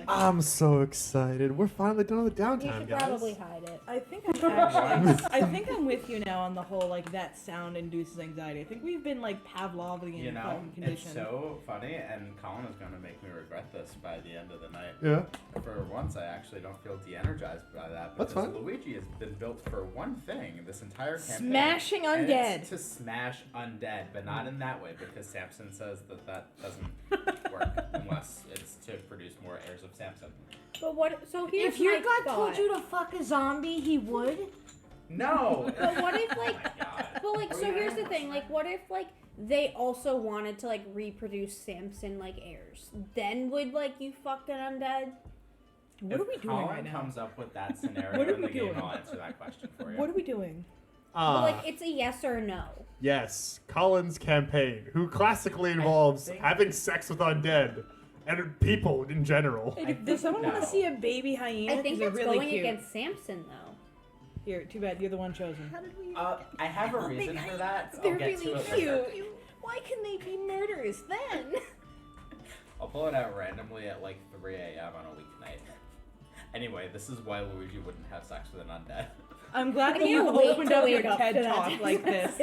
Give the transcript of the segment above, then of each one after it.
exactly. I'm so excited. We're finally done with the downtime, You should guys. probably hide it. I think I think I'm with you now on the whole like that sound induces anxiety. I think we've been like Pavlovian You know, fucking it's conditioned. so funny, and Collin is going to make me regret this by the end of the night. Yeah. For once, I actually don't feel de-energized by that. That's Because fine. Luigi has been built for one thing this entire campaign. Smashing and undead. it's to smash undead, but not in that way, because Samson says that doesn't work unless it's to produce more heirs of Samson. But what? So here's If your my god thought. told you to fuck a zombie, he would. No! But what if Oh like? my God. But like, so here's the thing. Like, what if like they also wanted to like reproduce Samson like heirs? Then would like you fuck an undead? What are we doing Collin right now? comes up with that scenario What are in we the game, doing? I'll answer that question for you. What are we doing? But like, it's a yes or no. Yes, Colin's campaign, who classically involves think- having sex with undead and people in general. Hey, does someone want to no. see a baby hyena? I 'Cause think they're that's really going cute. against Samson though. Here, too bad you're the one chosen. How did we? I have a reason for that. I'll They're get really to it later. cute. Why can they be murderers then? I'll pull it out randomly at like 3 a.m. on a weeknight. Anyway, this is why Luigi wouldn't have sex with an undead. I'm glad that I you can't wait opened to up your wake up TED to that talk like this.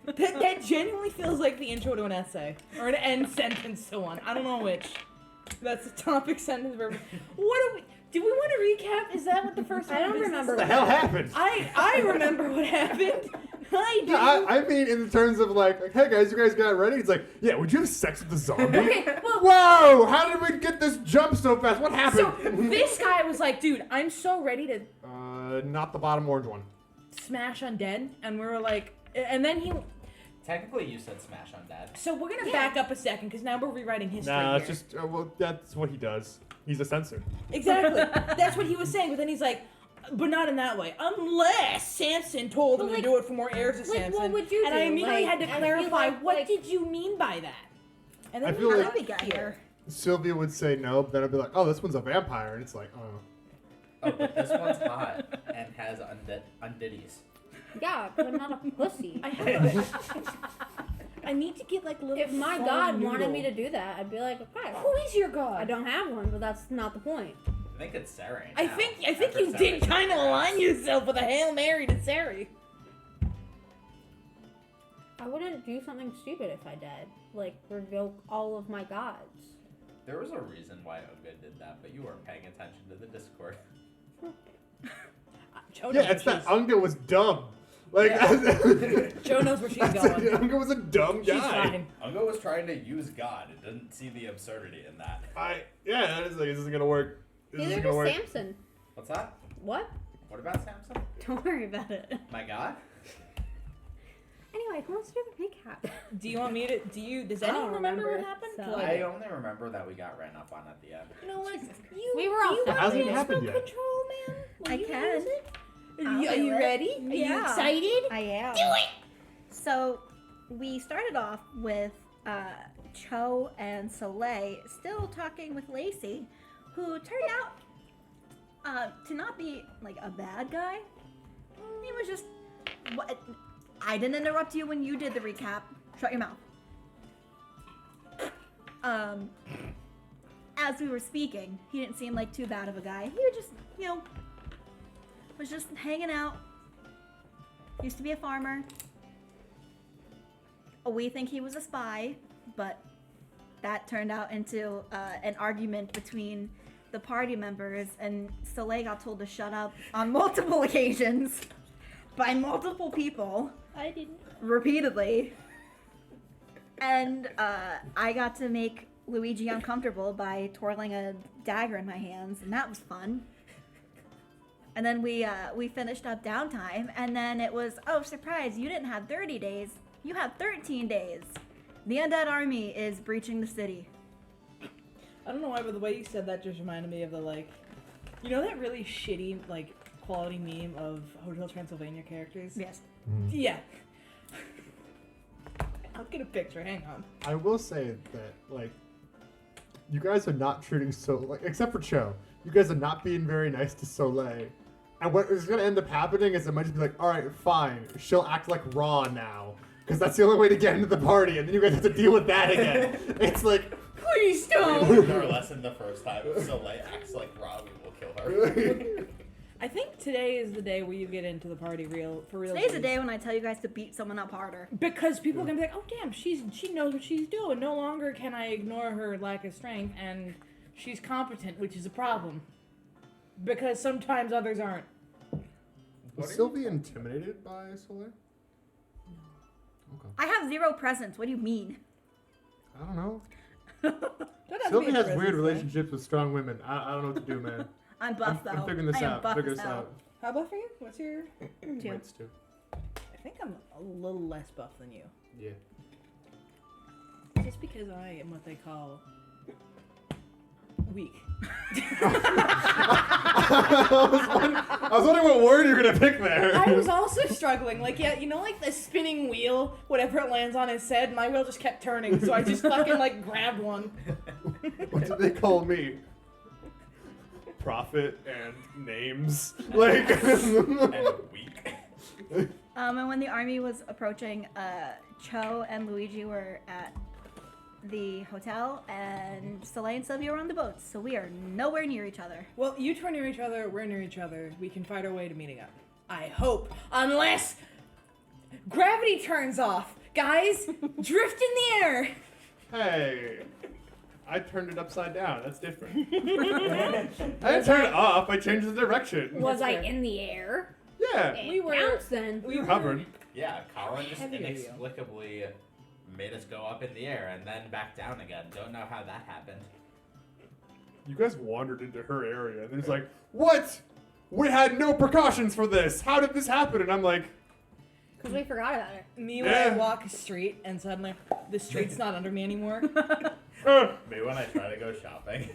that genuinely feels like the intro to an essay or an end sentence to one. I don't know which. That's a topic sentence verb. What do we? Do we want to recap? Is that what the first? I don't one is? remember. What the hell happened? I remember what happened. I do. Yeah, I mean, in terms of like, hey guys, you guys got ready? It's like, yeah, would you have sex with the zombie? Okay, well, Whoa! How did we get this jump so fast? What so happened? this guy was like, dude, I'm so ready to Not the bottom orange one. smash undead, and we were like, and then he. Technically, you said smash undead. So we're gonna back up a second because now we're rewriting history. Nah, it's here. just, well, that's what he does. He's a censor. Exactly. That's what he was saying, but then he's like, but not in that way. Unless Samson told him But, to like- do it for more heirs of like, Samson. what would you and I do? immediately Like, had to I feel clarify, like- what did you mean by that? And then I feel we like- got How we got here? Sylvia would say no, but then I'd be like, oh, this one's a vampire. And it's like, oh. Oh, but this one's hot and has undiddies. Yeah, but I'm not a pussy. I need to get like little. If my fun god noodle. wanted me to do that, I'd be like, okay. Who is your god? I don't have one, but that's not the point. I think it's Sarai. I now. think After you Sarai did kind of took her align ass. yourself with a Hail Mary to Sari. I wouldn't do something stupid if I did. Like, revoke all of my gods. There was a reason why Oga did that, but you weren't paying attention to the Discord. Joe Yeah, knows it's where that Unga was dumb. Like, Joe knows where she's I said going. Unga was a dumb She's guy. fine. Unga was trying to use God. It didn't see the absurdity in that. Yeah, that is like, this isn't gonna work. This Neither isn't gonna does work. Samson. What's that? What? What about Samson? Don't worry about it. My God? Anyway, who wants to do the recap? Do you want me to? Does I don't anyone remember what remember, happened? so- 'Cause I only remember that we got ran up on at the end. You know what? We were all you set. want Hasn't me to happened smoke yet. control, man? Will I you can. use it? I'll Are do you it. ready? Are you Yeah. excited? I am. Do it! So, we started off with Cho and Soleil still talking with Lacey, who turned out to not be like a bad guy. He was just. What? I didn't interrupt you when you did the recap. Shut your mouth. As we were speaking, he didn't seem like too bad of a guy. He was just, was just hanging out. Used to be a farmer. We think he was a spy, but that turned out into an argument between the party members, and Soleil got told to shut up on multiple occasions by multiple people. I didn't. Repeatedly. And I got to make Luigi uncomfortable by twirling a dagger in my hands, and that was fun. And then we finished up downtime, and then it was, oh, surprise, you didn't have 30 days. You have 13 days. The undead army is breaching the city. I don't know why, but the way you said that just reminded me of the, like, you know that really shitty, like, quality meme of Hotel Transylvania characters? Yes. Yeah. I'll get a picture, hang on. I will say that, like, you guys are not treating except for Cho, you guys are not being very nice to Soleil. And what is going to end up happening is it might just be like, alright, fine, she'll act like Raw now. Because that's the only way to get into the party, and then you guys have to deal with that again. It's like, Please Infinity We Stone! learned our lesson the first time. If Soleil acts like Rob, we will kill her. I think today is the day where you get into the party for real. Today's the day when I tell you guys to beat someone up harder. Because people are gonna be like, oh damn, she knows what she's doing. No longer can I ignore her lack of strength, and she's competent, which is a problem. Because sometimes others aren't. Was Sylvia intimidated by Soleil? Okay. I have 0 presence. What do you mean? I don't know. Don't have to Sylvia be has a weird presence, relationships with strong women. I don't know what to do, man. I'm buff though. I'm figuring this I am out. buff Figure as this hell. out. How buff are you? What's your... 2. Weights too. I think I'm a little less buff than you. Yeah. Just because I am what they call weak. I was wondering what word you were gonna pick there. I was also struggling. Like, yeah, you know, like the spinning wheel, whatever it lands on is said, my wheel just kept turning, so I just fucking, like, grabbed one. What did they call me? Prophet and names. Like. And weak. And when the army was approaching, Cho and Luigi were at the hotel, and Soleil and Sylvia were on the boats, so we are nowhere near each other. Well, you two are near each other, we're near each other. We can fight our way to meeting up. I hope. Unless gravity turns off. Guys, drift in the air. Hey. I turned it upside down. That's different. I didn't turn it off. I changed the direction. Was I fair. in the air? Yeah. It We were- counts then. We were Covered. Yeah, Collin just Heavy radio. inexplicably made us go up in the air and then back down again. Don't know how that happened. You guys wandered into her area, and there's like, what? We had no precautions for this. How did this happen? And I'm like, Because we forgot about it. Me when I walk a street and suddenly the street's not under me anymore. Me when I try to go shopping.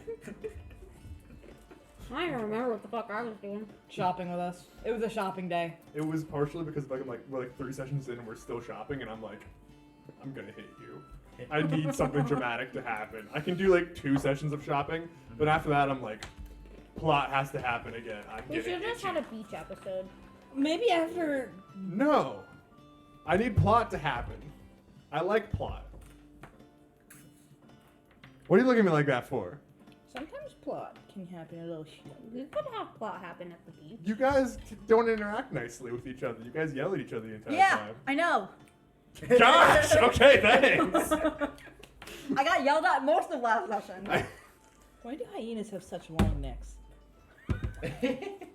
I don't even remember what the fuck I was doing. Shopping with us. It was a shopping day. it was partially because we're like 3 sessions in and we're still shopping, and I'm like, I'm gonna hit you. I need something dramatic to happen. I can do like 2 sessions of shopping, but after that I'm like, plot has to happen again. I'm We getting should have just itchy. had a beach episode. Maybe after. No. I need plot to happen. I like plot. What are you looking at me like that for? Sometimes plot can happen a little shit. We could have plot happen at the beach. You guys don't interact nicely with each other. You guys yell at each other the entire Yeah, time. I know. Gosh! Okay, thanks. I got yelled at most of last session. Why do hyenas have such long necks?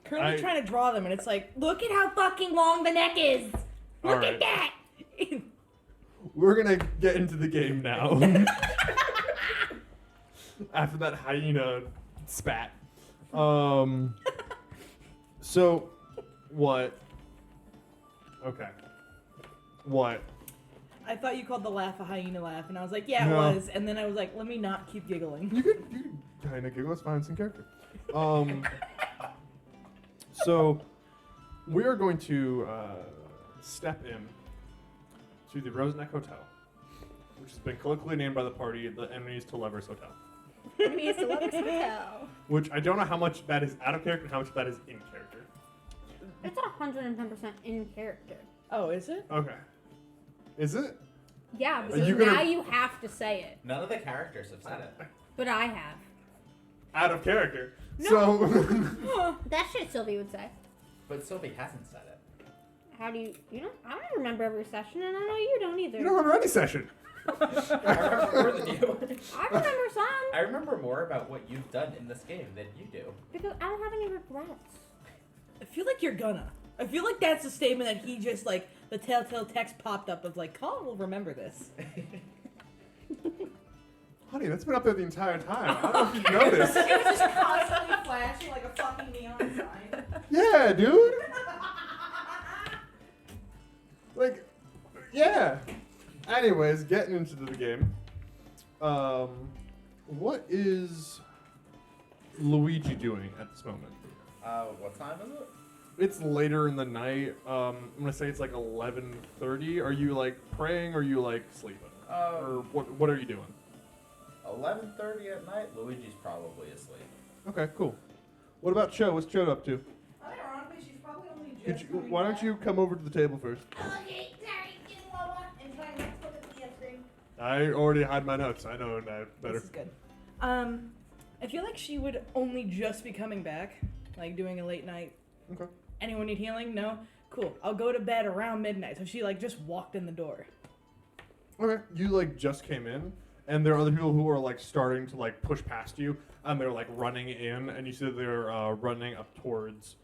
Currently I- trying to draw them, and it's like, look at how fucking long the neck is. Look Alright. at that. We're gonna get into the game now. After that hyena spat. So, what? Okay. What? I thought you called the laugh a hyena laugh, and I was like, yeah, No. it was. And then I was like, let me not keep giggling. You could kind of giggle. It's fine. It's in character. So, we are going to step in to the Roseneck Hotel, which has been colloquially named by the party the Enemies to Lovers Hotel. Enemies to lovers hotel. Which I don't know how much that is out of character and how much that is in character. It's 110% in character. Oh, is it? Okay. Is it? Yeah, Are because you gonna- now you have to say it. None of the characters have said it. But I have. Out of character. No. So, That shit Sylvia would say. But Sylvie hasn't said it. How do you I don't remember every session, and I know you don't either. you don't remember any session. I remember more than you. I remember some, I remember more about what you've done in this game than you do. because I don't have any regrets. I feel like you're gonna. I feel like that's a statement that he just, like, the telltale text popped up of, like, Collin will remember this. Honey, that's been up there the entire time. I don't know if you've noticed. It was just constantly flashing like a fucking neon sign. Yeah, dude. Like, yeah. Anyways, getting into the game. What is Luigi doing at this moment? What time is it? It's later in the night. I'm gonna say it's like 11:30. Are you like praying or are you like sleeping? Or what are you doing? 11:30 at night. Luigi's probably asleep. Okay, cool. What about Cho? What's Cho up to? Ironically, she's probably only Could just you, why don't you come over to the table first? Okay, sorry, getting lower. And trying not to look at the screen. I already had my notes. I know that better. This is good. I feel like she would only just be coming back, like doing a late night. Okay. Anyone need healing? No? Cool. I'll go to bed around midnight. So she like just walked in the door. Okay. You like just came in, and there are other people who are like starting to like push past you, and they're like running in, and you see that they're running up towards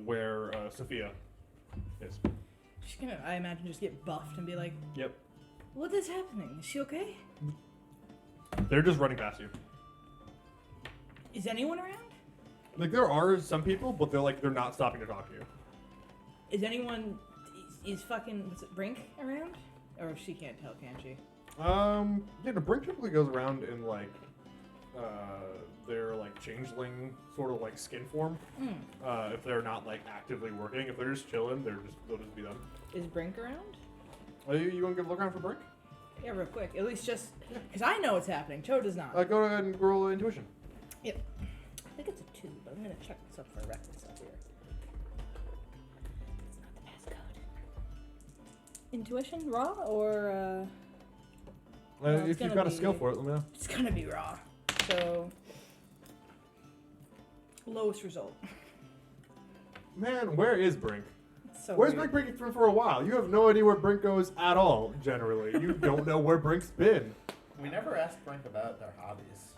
where Sophia is. She's gonna, I imagine, just get buffed and be like, Yep. "What is happening? Is she okay? They're just running past you. Is anyone around? Like there are some people, but they're not stopping to talk to you. Is anyone, is fucking, what's it, Brink around? Or she can't tell, can she? Yeah, the Brink typically goes around in like their like changeling sort of like skin form. If they're not like actively working, if they're just chilling, they'll just be them. Is Brink around? You want to give a look around for Brink? Yeah, real quick. At least just, because I know what's happening. Cho does not. Go ahead and roll intuition. Yep. I think it's a 2, but I'm gonna check this up for a reference up here. It's not the passcode. Intuition, raw, or no, it's If you've gonna got a skill be- for it, let me know. it's gonna be raw. So lowest result. Man, where is Brink? It's so Where's weird. Brink been for a while? You have no idea where Brink goes at all, generally. You don't know where Brink's been. We never asked Brink about their hobbies.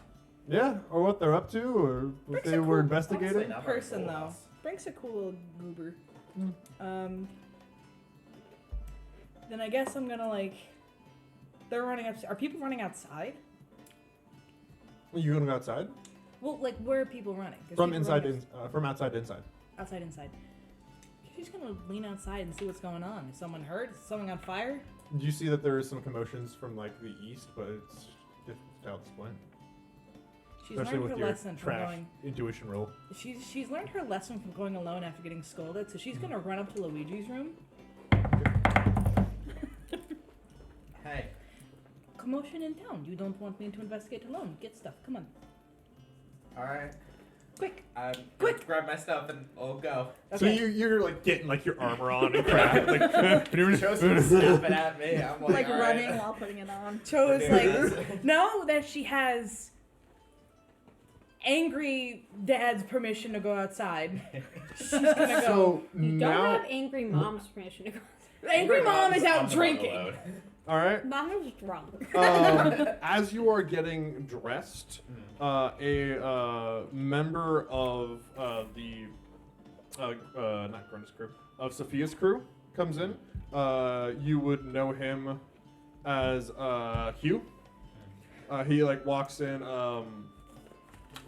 Yeah, or what they're up to, or what Brink's they a were cool- investigating. Honestly, not very person cool though. house. Brink's a cool little goober. Then I guess I'm gonna like. They're running up. Are people running outside? Are you gonna go outside? Well, like where are people running? 'Cause From people inside, running from outside to inside. outside, inside. She's gonna lean outside and see what's going on. Is someone hurt? Is someone on fire? You see that there is some commotions from like the east, but it's difficult to tell at this point. She's Especially learned with her your lesson from trash going. intuition roll. She's learned her lesson from going alone after getting scolded. So she's gonna run up to Luigi's room. Hey, Commotion in town. You don't want me to investigate alone. Get stuff. Come on, alright. quick. Quick! Grab my stuff and I'll go. So Okay. you're like getting like your armor on and crap. Like, Joe's snapping at me. I'm like, Like all right. running while putting it on. Cho is We're doing like, now that she has angry dad's permission to go outside, she's gonna go. So You don't now, have angry mom's permission to go. Angry mom is on out the drinking. load. all right. Mom is drunk. As you are getting dressed, a member of the not Grenda's crew, of Sophia's crew comes in. You would know him as Hugh. He like walks in.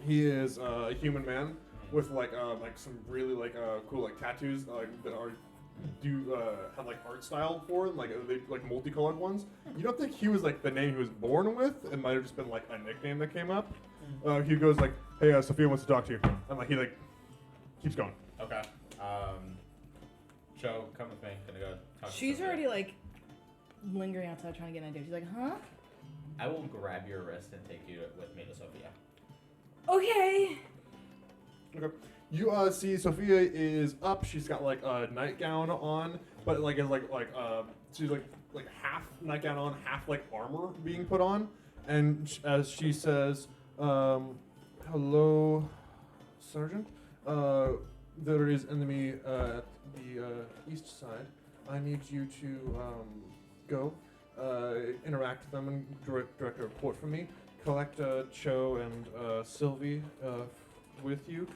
He is a human man with like some really like cool like tattoos that are have like art style for them, like they like multicolored ones. You don't think Hugh was like the name he was born with? It might have just been like a nickname that came up. Hugh goes like, "Hey, Sophia wants to talk to you," and like he like keeps going. Okay. Joe, come with me. Gonna go talk to She's Sophia. already like lingering outside trying to get an idea. She's like, huh? I will grab your wrist and take you with me to Sophia. Okay. Okay. You see Sophia is up. She's got like a nightgown on, but like is like she's like half nightgown on, half like armor being put on, and as she says, "Hello, Sergeant. There is enemy at the east side. I need you to go interact with them and direct a report for me. Collect Cho and Sylvia with you."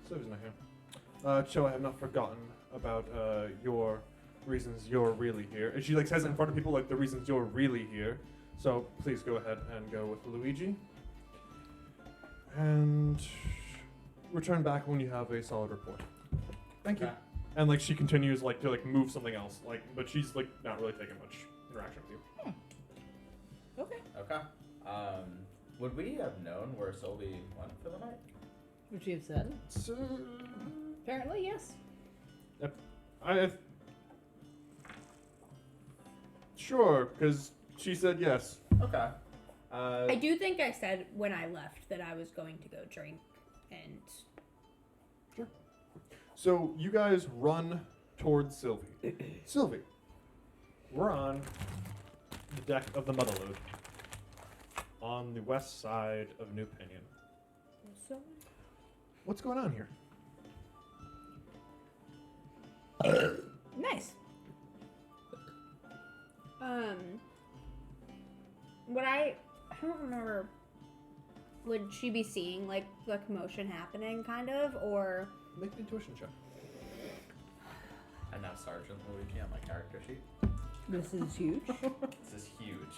Sylvia's not here. Cho, I have not forgotten about your reasons you're really here. And she like says it in front of people like the reasons you're really here. So please go ahead and go with Luigi. And return back when you have a solid report. Thank you. Okay. And like she continues like to like move something else, like but she's like not really taking much interaction with you. Okay. Okay. Would we have known where Sylvia went for the night? Would she have said? So, Apparently, yes. Sure. because she said yes. Okay. I do think I said when I left that I was going to go drink, and So you guys run towards Sylvie. Sylvie, we're on the deck of the Motherlode. on the west side of New Pinion. So, What's going on here? Nice. what I don't remember. Would she be seeing like the commotion happening, kind of, or? Make an intuition check. I'm now Sergeant Luigi on my character sheet. This is huge. This is huge.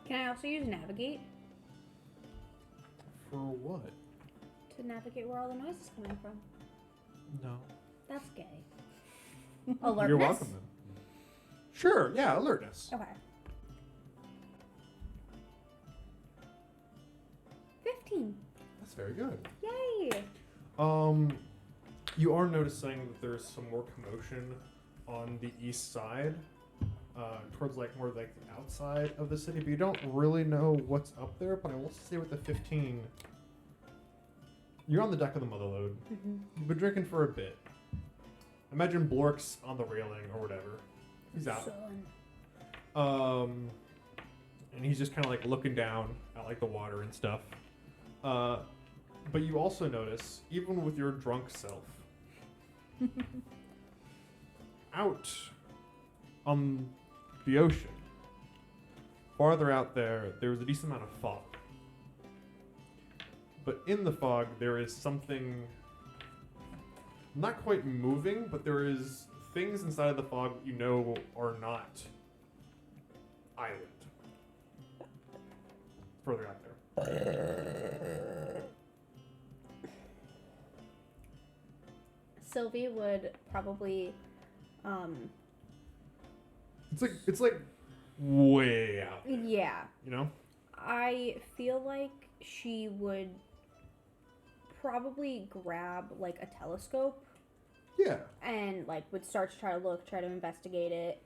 Can I also use navigate For what? to navigate where all the noise is coming from? No. That's gay. Alertness. You're welcome then. Sure, yeah, alertness. Okay. 15. That's very good. Yay! You are noticing that there's some more commotion on the east side, towards like more like the outside of the city, but you don't really know what's up there. But I will say with the 15, you're on the deck of the Motherlode. You've been drinking for a bit. Imagine Blork's on the railing or whatever. He's out. Son. And he's just kind of like looking down at like the water and stuff. But you also notice, even with your drunk self, out on the ocean, farther out there, there was a decent amount of fog. But in the fog, there is something not quite moving, but there is things inside of the fog that you know are not island. Further out there. Sylvia would probably, It's like way out there, yeah. you know? I feel like she would probably grab like a telescope Yeah. and like would start to try to investigate it.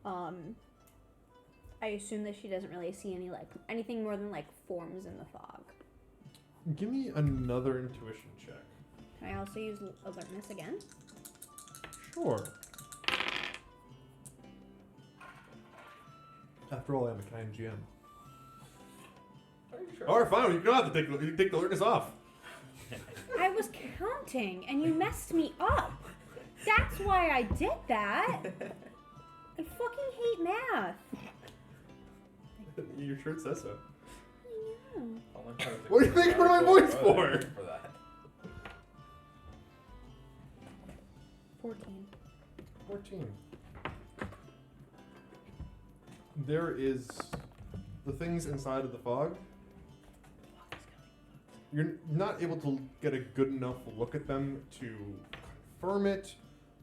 I assume that she doesn't really see anything more than like forms in the fog. Give me another intuition check. Can I also use alertness again? Sure. After all, I'm a kind GM. Are you sure? Alright, fine. You don't have to take the alertness off. I was counting and you messed me up. That's why I did that. I fucking hate math. Your shirt says so. I know. What do you think for my voice for? For that. 14. 14. There is the things inside of the fog. You're not able to get a good enough look at them to confirm it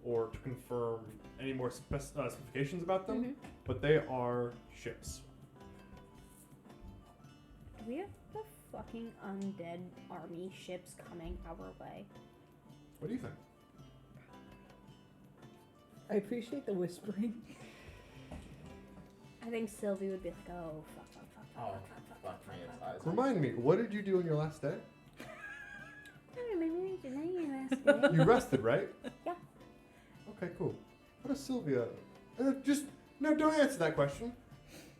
or to confirm any more specifications about them, Mhm. but they are ships. Do we have the fucking undead army ships coming our way? What do you think? I appreciate the whispering. I think Sylvie would be like, oh, fuck. Oh, fuck me, it's eyes. Remind me, what did you do on your last day? You You rested, right? Yeah. Okay, cool. How does Sylvia... No, don't answer that question.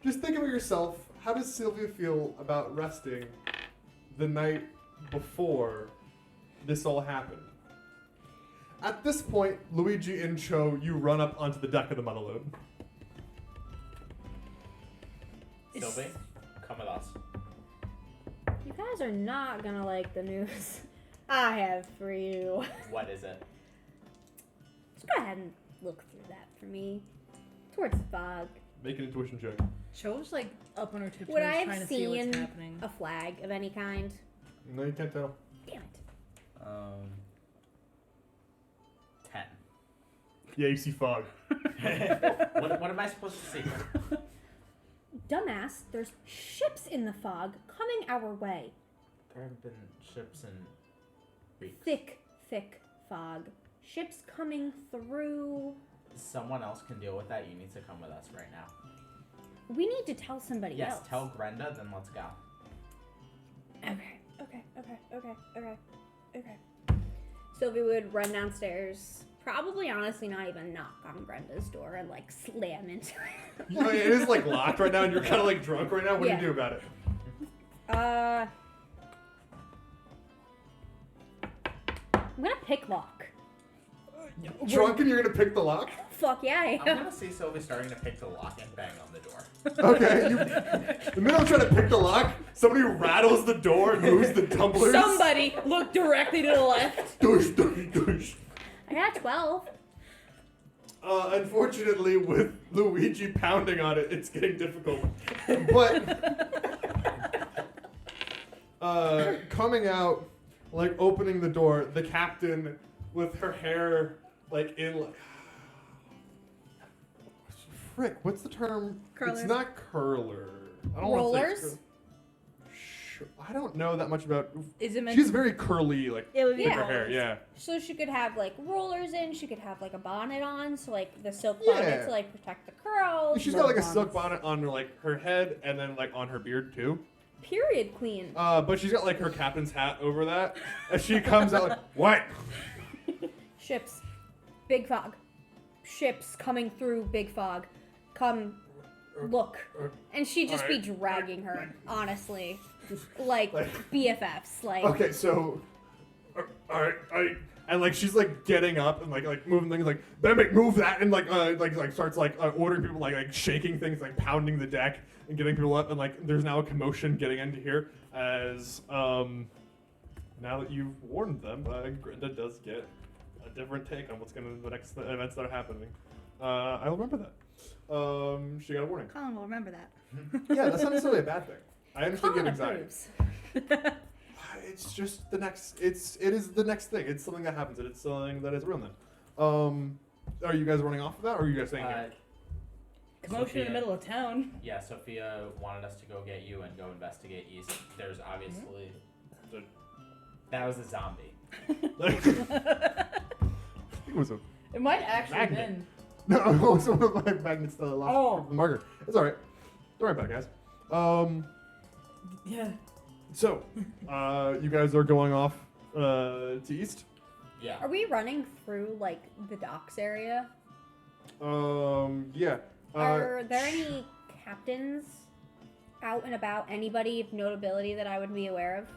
Just think of it yourself. How does Sylvia feel about resting the night before this all happened? At this point, Luigi and Cho, you run up onto the deck of the Motherlode. Sylvie, come with us. You guys are not gonna like the news I have for you. What is it? Just go ahead and look through that for me. Towards the fog. Make an intuition check. Cho's like up on her tiptoes Would I trying have to see what's seen happening. a flag of any kind? No, you can't tell. Damn it. 10. Yeah, you see fog. What am I supposed to see? Dumbass, there's ships in the fog coming our way. There have been ships in weeks. Thick fog. Ships coming through. Someone else can deal with that. You need to come with us right now. We need to tell somebody Yes, else. tell Grenda, then let's go. Okay. Sylvia would run downstairs. Probably, honestly, not even knock on Brenda's door and like slam into it. Oh, yeah, it is like locked right now, and you're kind of like drunk right now. What do Yeah. you do about it? I'm gonna pick lock. Drunk and you're gonna pick the lock? Fuck yeah, I I'm am. gonna see Sylvia starting to pick the lock and bang on the door. Okay. The minute I'm trying to pick the lock, somebody rattles the door and moves the tumblers. Somebody look directly to the left. Douche, douche, douche. I got 12. Unfortunately, with Luigi pounding on it, it's getting difficult. But coming out, like opening the door, the captain with her hair like in like frick. What's the term? Curler. It's not curler. I don't wanna say it's Rollers? I don't know that much about. Is it meant She's to very curly, like It would be with her Yeah. hair. Yeah. So she could have like rollers in, she could have like a bonnet on, so like the silk bonnet Yeah. to like protect the curls. She's got like a silk bonnet on like her head and then like on her beard too. Period queen. But she's got like her captain's hat over that. As she comes out like, what? Ships. Big fog. Ships coming through big fog. Come look. And she'd just be dragging her, honestly. Like BFFs. Like Okay, so, alright, and like she's like getting up and like moving things like, Bembic, move that, and like starts like ordering people like shaking things, like pounding the deck and getting people up, and like there's now a commotion getting into here as now that you've warned them, Grenda does get a different take on what's gonna the next events that are happening. I'll remember that. She got a warning. Collin will remember that. Yeah, that's not necessarily a bad thing. I understand you Collin have anxiety. approves. It's just the next. It is the next thing. It's something that happens. And it's something that is real then. Are you guys running off of that, or are you guys staying here? commotion in the middle of town? Yeah, Sophia wanted us to go get you and go investigate east. There's obviously that was a zombie. It was a It might actually have Magnet. been. no. It was one of my magnets that I lost. Oh. The marker. It's all right. Don't worry about it, guys. Yeah. So, you guys are going off to east. Yeah. Are we running through like the docks area? Yeah. Are there any captains out and about? Anybody of notability that I would be aware of?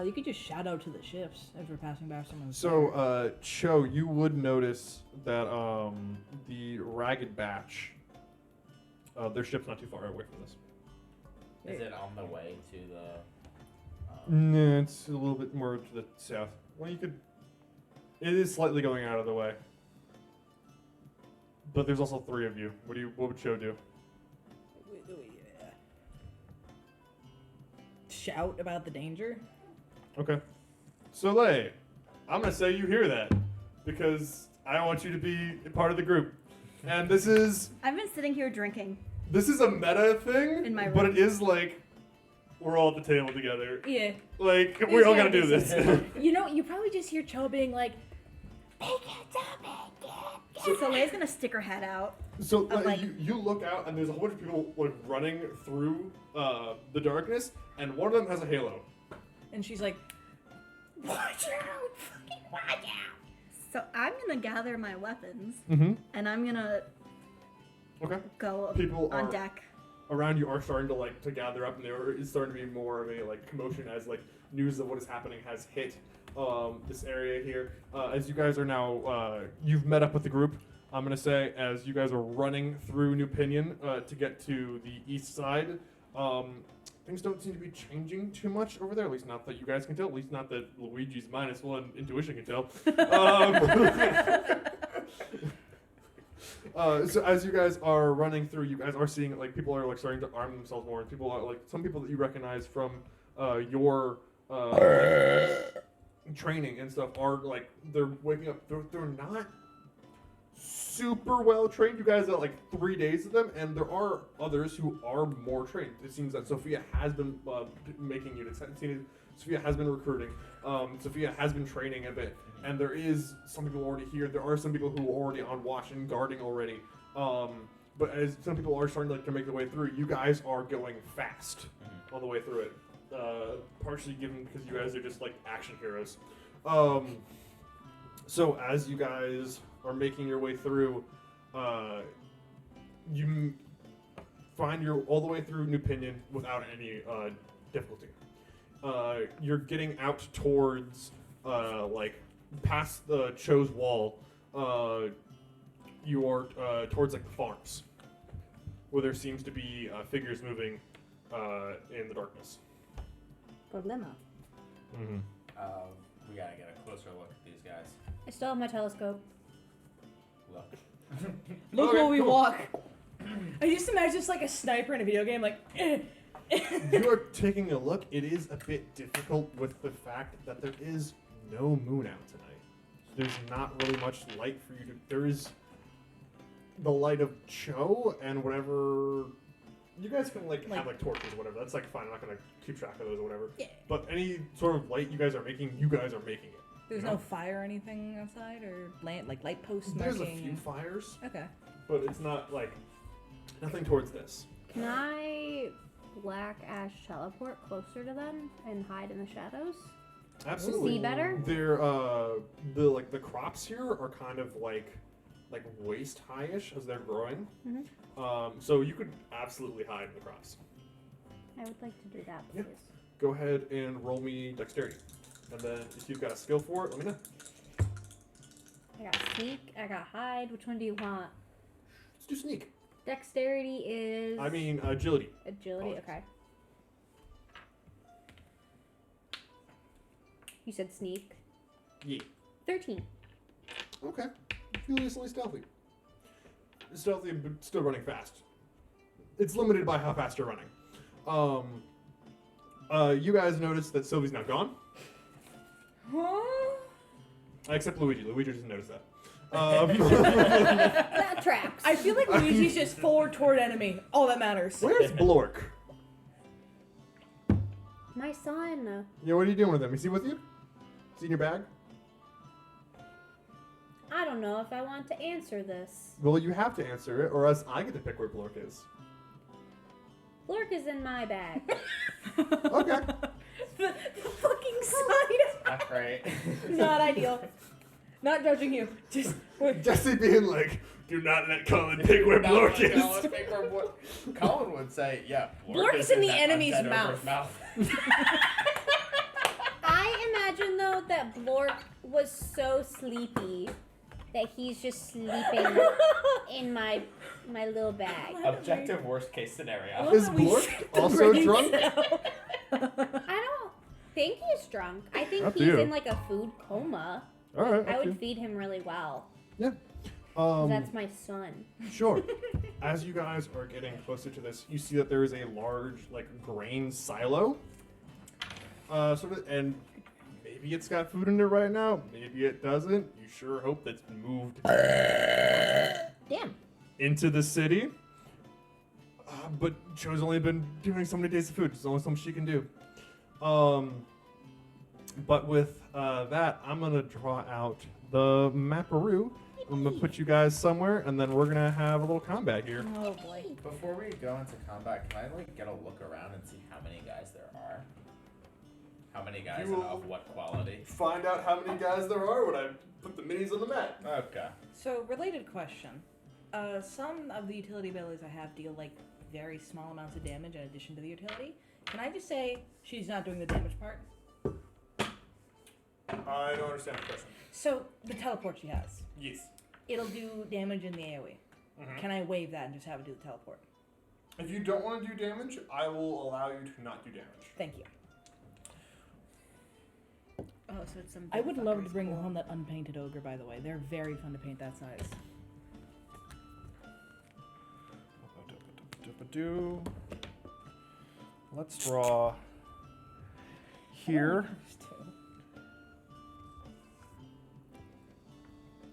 You could just shout out to the ships as we're passing by someone's. So, Cho, you would notice that the Ragged Batch, their ship's not too far away from this. Is it on the way to the? No, it's a little bit more to the south. Well, you could. It is slightly going out of the way. But there's also 3 of you. What would Cho do? Shout about the danger. Okay. Soleil, I'm gonna say you hear that because I want you to be a part of the group. And this is I've been sitting here drinking. a meta thing, In my but room. it is like we're all at the table together. Yeah. Like we all gotta do this. You know, you probably just hear Cho being like, Soleil's gonna stick her head out. So Of, like- you look out and there's a whole bunch of people like running through the darkness, and one of them has a halo. and she's like, watch out, fucking watch out. So I'm gonna gather my weapons Mm-hmm. and I'm gonna Okay. go People on are deck. around you are starting to gather up, and there is starting to be more of a like commotion as like news of what is happening has hit this area here. As you guys are now, you've met up with the group. I'm gonna say as you guys are running through New Pinion to get to the east side. Things don't seem to be changing too much over there, at least not that you guys can tell, at least not that Luigi's -1 intuition can tell. So as you guys are running through, you guys are seeing like people are like starting to arm themselves more, and people are like some people that you recognize from your training and stuff are like they're waking up. They're not super well trained. You guys are like 3 days of them, and there are others who are more trained. It seems that Sophia has been making units. Sophia has been recruiting. Sophia has been training a bit, and there is some people already here. There are some people who are already on watch and guarding already. But as some people are starting to make their way through, you guys are going fast on the way through it. Partially given because you guys are just like action heroes. So as you guys are making your way through, you find your all the way through New Pinion without any difficulty. You're getting out towards like past the Cho's wall. You are towards like the farms, where there seems to be figures moving in the darkness. Problema. Mm-hmm. We gotta get a closer look at these guys. I still have my telescope. Look. Look Okay, where we cool. walk. I just imagine it's like a sniper in a video game, like. You are taking a look. It is a bit difficult with the fact that there is no moon out tonight. There's not really much light for you to. There is the light of Cho and whatever. You guys can like have like torches or whatever. That's like fine. I'm not gonna keep track of those or whatever. Yeah. But any sort of light you guys are making it. There's you know? no fire or anything outside, or light posts There's marking. a few fires, Okay. but it's not like nothing towards this. Can I black ash teleport closer to them and hide in the shadows? Absolutely. See better? They're the crops here are kind of like waist high-ish as they're growing. Mhm. So you could absolutely hide in the crops. I would like to do that, Yeah. please. Go ahead and roll me dexterity, and then if you've got a skill for it, let me know. I got sneak, I got hide. Which one do you want? Let's do sneak. Dexterity is. I mean agility. Agility, apologies. okay. You said sneak. Yeah. 13. Okay. You feel decently stealthy. Stealthy, but still running fast. It's limited by how fast you're running. You guys notice that Sylvie's now gone. Huh? Except Luigi. Luigi doesn't notice that. That tracks. I feel like Luigi's just forward toward enemy. All that matters. Where's Blork? My son. Yeah, what are you doing with him? Is he with you? Is he in your bag? I don't know if I want to answer this. Well, you have to answer it, or else I get to pick where Blork is. Blork is in my bag. Okay. the fucking side. That's right. Not ideal. Not judging you. Just. Jesse being like, do not let Collin pick where Blork is. Collin would say, yeah. Blork is in the that enemy's undead ogre's mouth. I imagine though that Blork was so sleepy that he's just sleeping in my little bag. Objective worst case scenario. Is Blork also drunk? I don't think he's drunk. I think Up to he's you. in like a food coma. All right. I okay. would feed him really well. Yeah. 'Cause that's my son. Sure. As you guys are getting closer to this, you see that there is a large, like, grain silo. And maybe it's got food in it right now. Maybe it doesn't. You sure hope that's moved Damn. into the city. But Cho's only been doing so many days of food. There's only so much she can do. But with that, I'm going to draw out the Maparoo. I'm going to put you guys somewhere, and then we're going to have a little combat here. Oh boy. Before we go into combat, can I like get a look around and see how many guys there are? How many guys You and will- of what quality? Find out how many guys there are when I put the minis on the map. Okay. So, related question. Some of the utility abilities I have deal like very small amounts of damage in addition to the utility. Can I just say she's not doing the damage part? I don't understand the question. So, the teleport she has. Yes. It'll do damage in the AoE. Mhm. Can I waive that and just have it do the teleport? If you don't want to do damage, I will allow you to not do damage. Thank you. Oh, so it's some. I would big love to fuckers. bring Cool. home that unpainted ogre, by the way. They're very fun to paint that size. Let's draw here.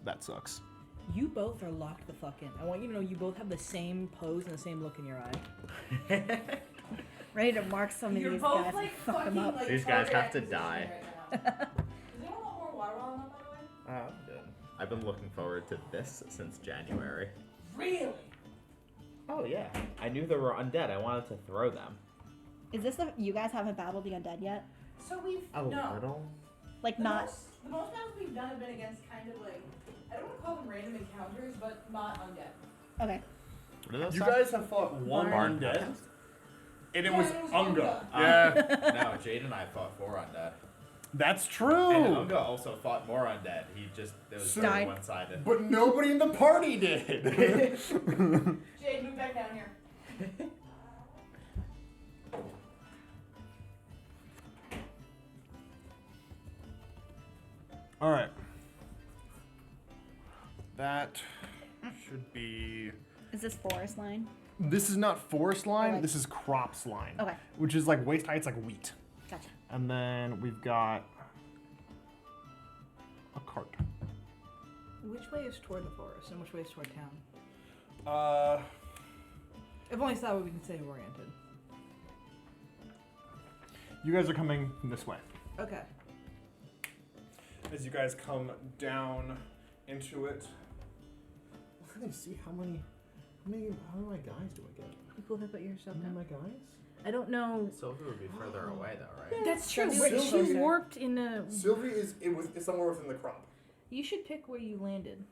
That sucks. You both are locked the fuck in. I want you to know you both have the same pose and the same look in your eye. Ready to mark some of these guys and fuck them up. These guys have to die. Does anyone want more water on them, by the way? Oh, I'm good. I've been looking forward to this since January. Really? Oh yeah. I knew there were undead. I wanted to throw them. Is this the? You guys haven't battled the undead yet? So we've A no. little. Like not. The most battles we've done have been against kind of like, I don't want to call them random encounters, but not undead. Okay. What are those? You guys have fought one Barn undead, house? and it Yeah, was it was Unga. Unga. Yeah, No, Jade and I fought 4 undead. that's And true. Unga also fought more undead. He just, it was So- very one-sided. But nobody in the party did. Jade, move back down here. All right. That should be. Is this forest line? This is not forest line. Okay. This is crops line. Okay. Which is like waist height. It's like wheat. Gotcha. And then we've got a cart. Which way is toward the forest and which way is toward town? Uh, If only it's that way we can stay oriented. you guys are coming this way. Okay. As you guys come down into it. Let me see how many my guys do I get? You cool if I put your stuff How many down? of my guys? I don't know. Sylvia would be further away though, right? That's true. Sylvia- She Sylvia- warped in a. Sylvia is somewhere within the crop. You should pick where you landed.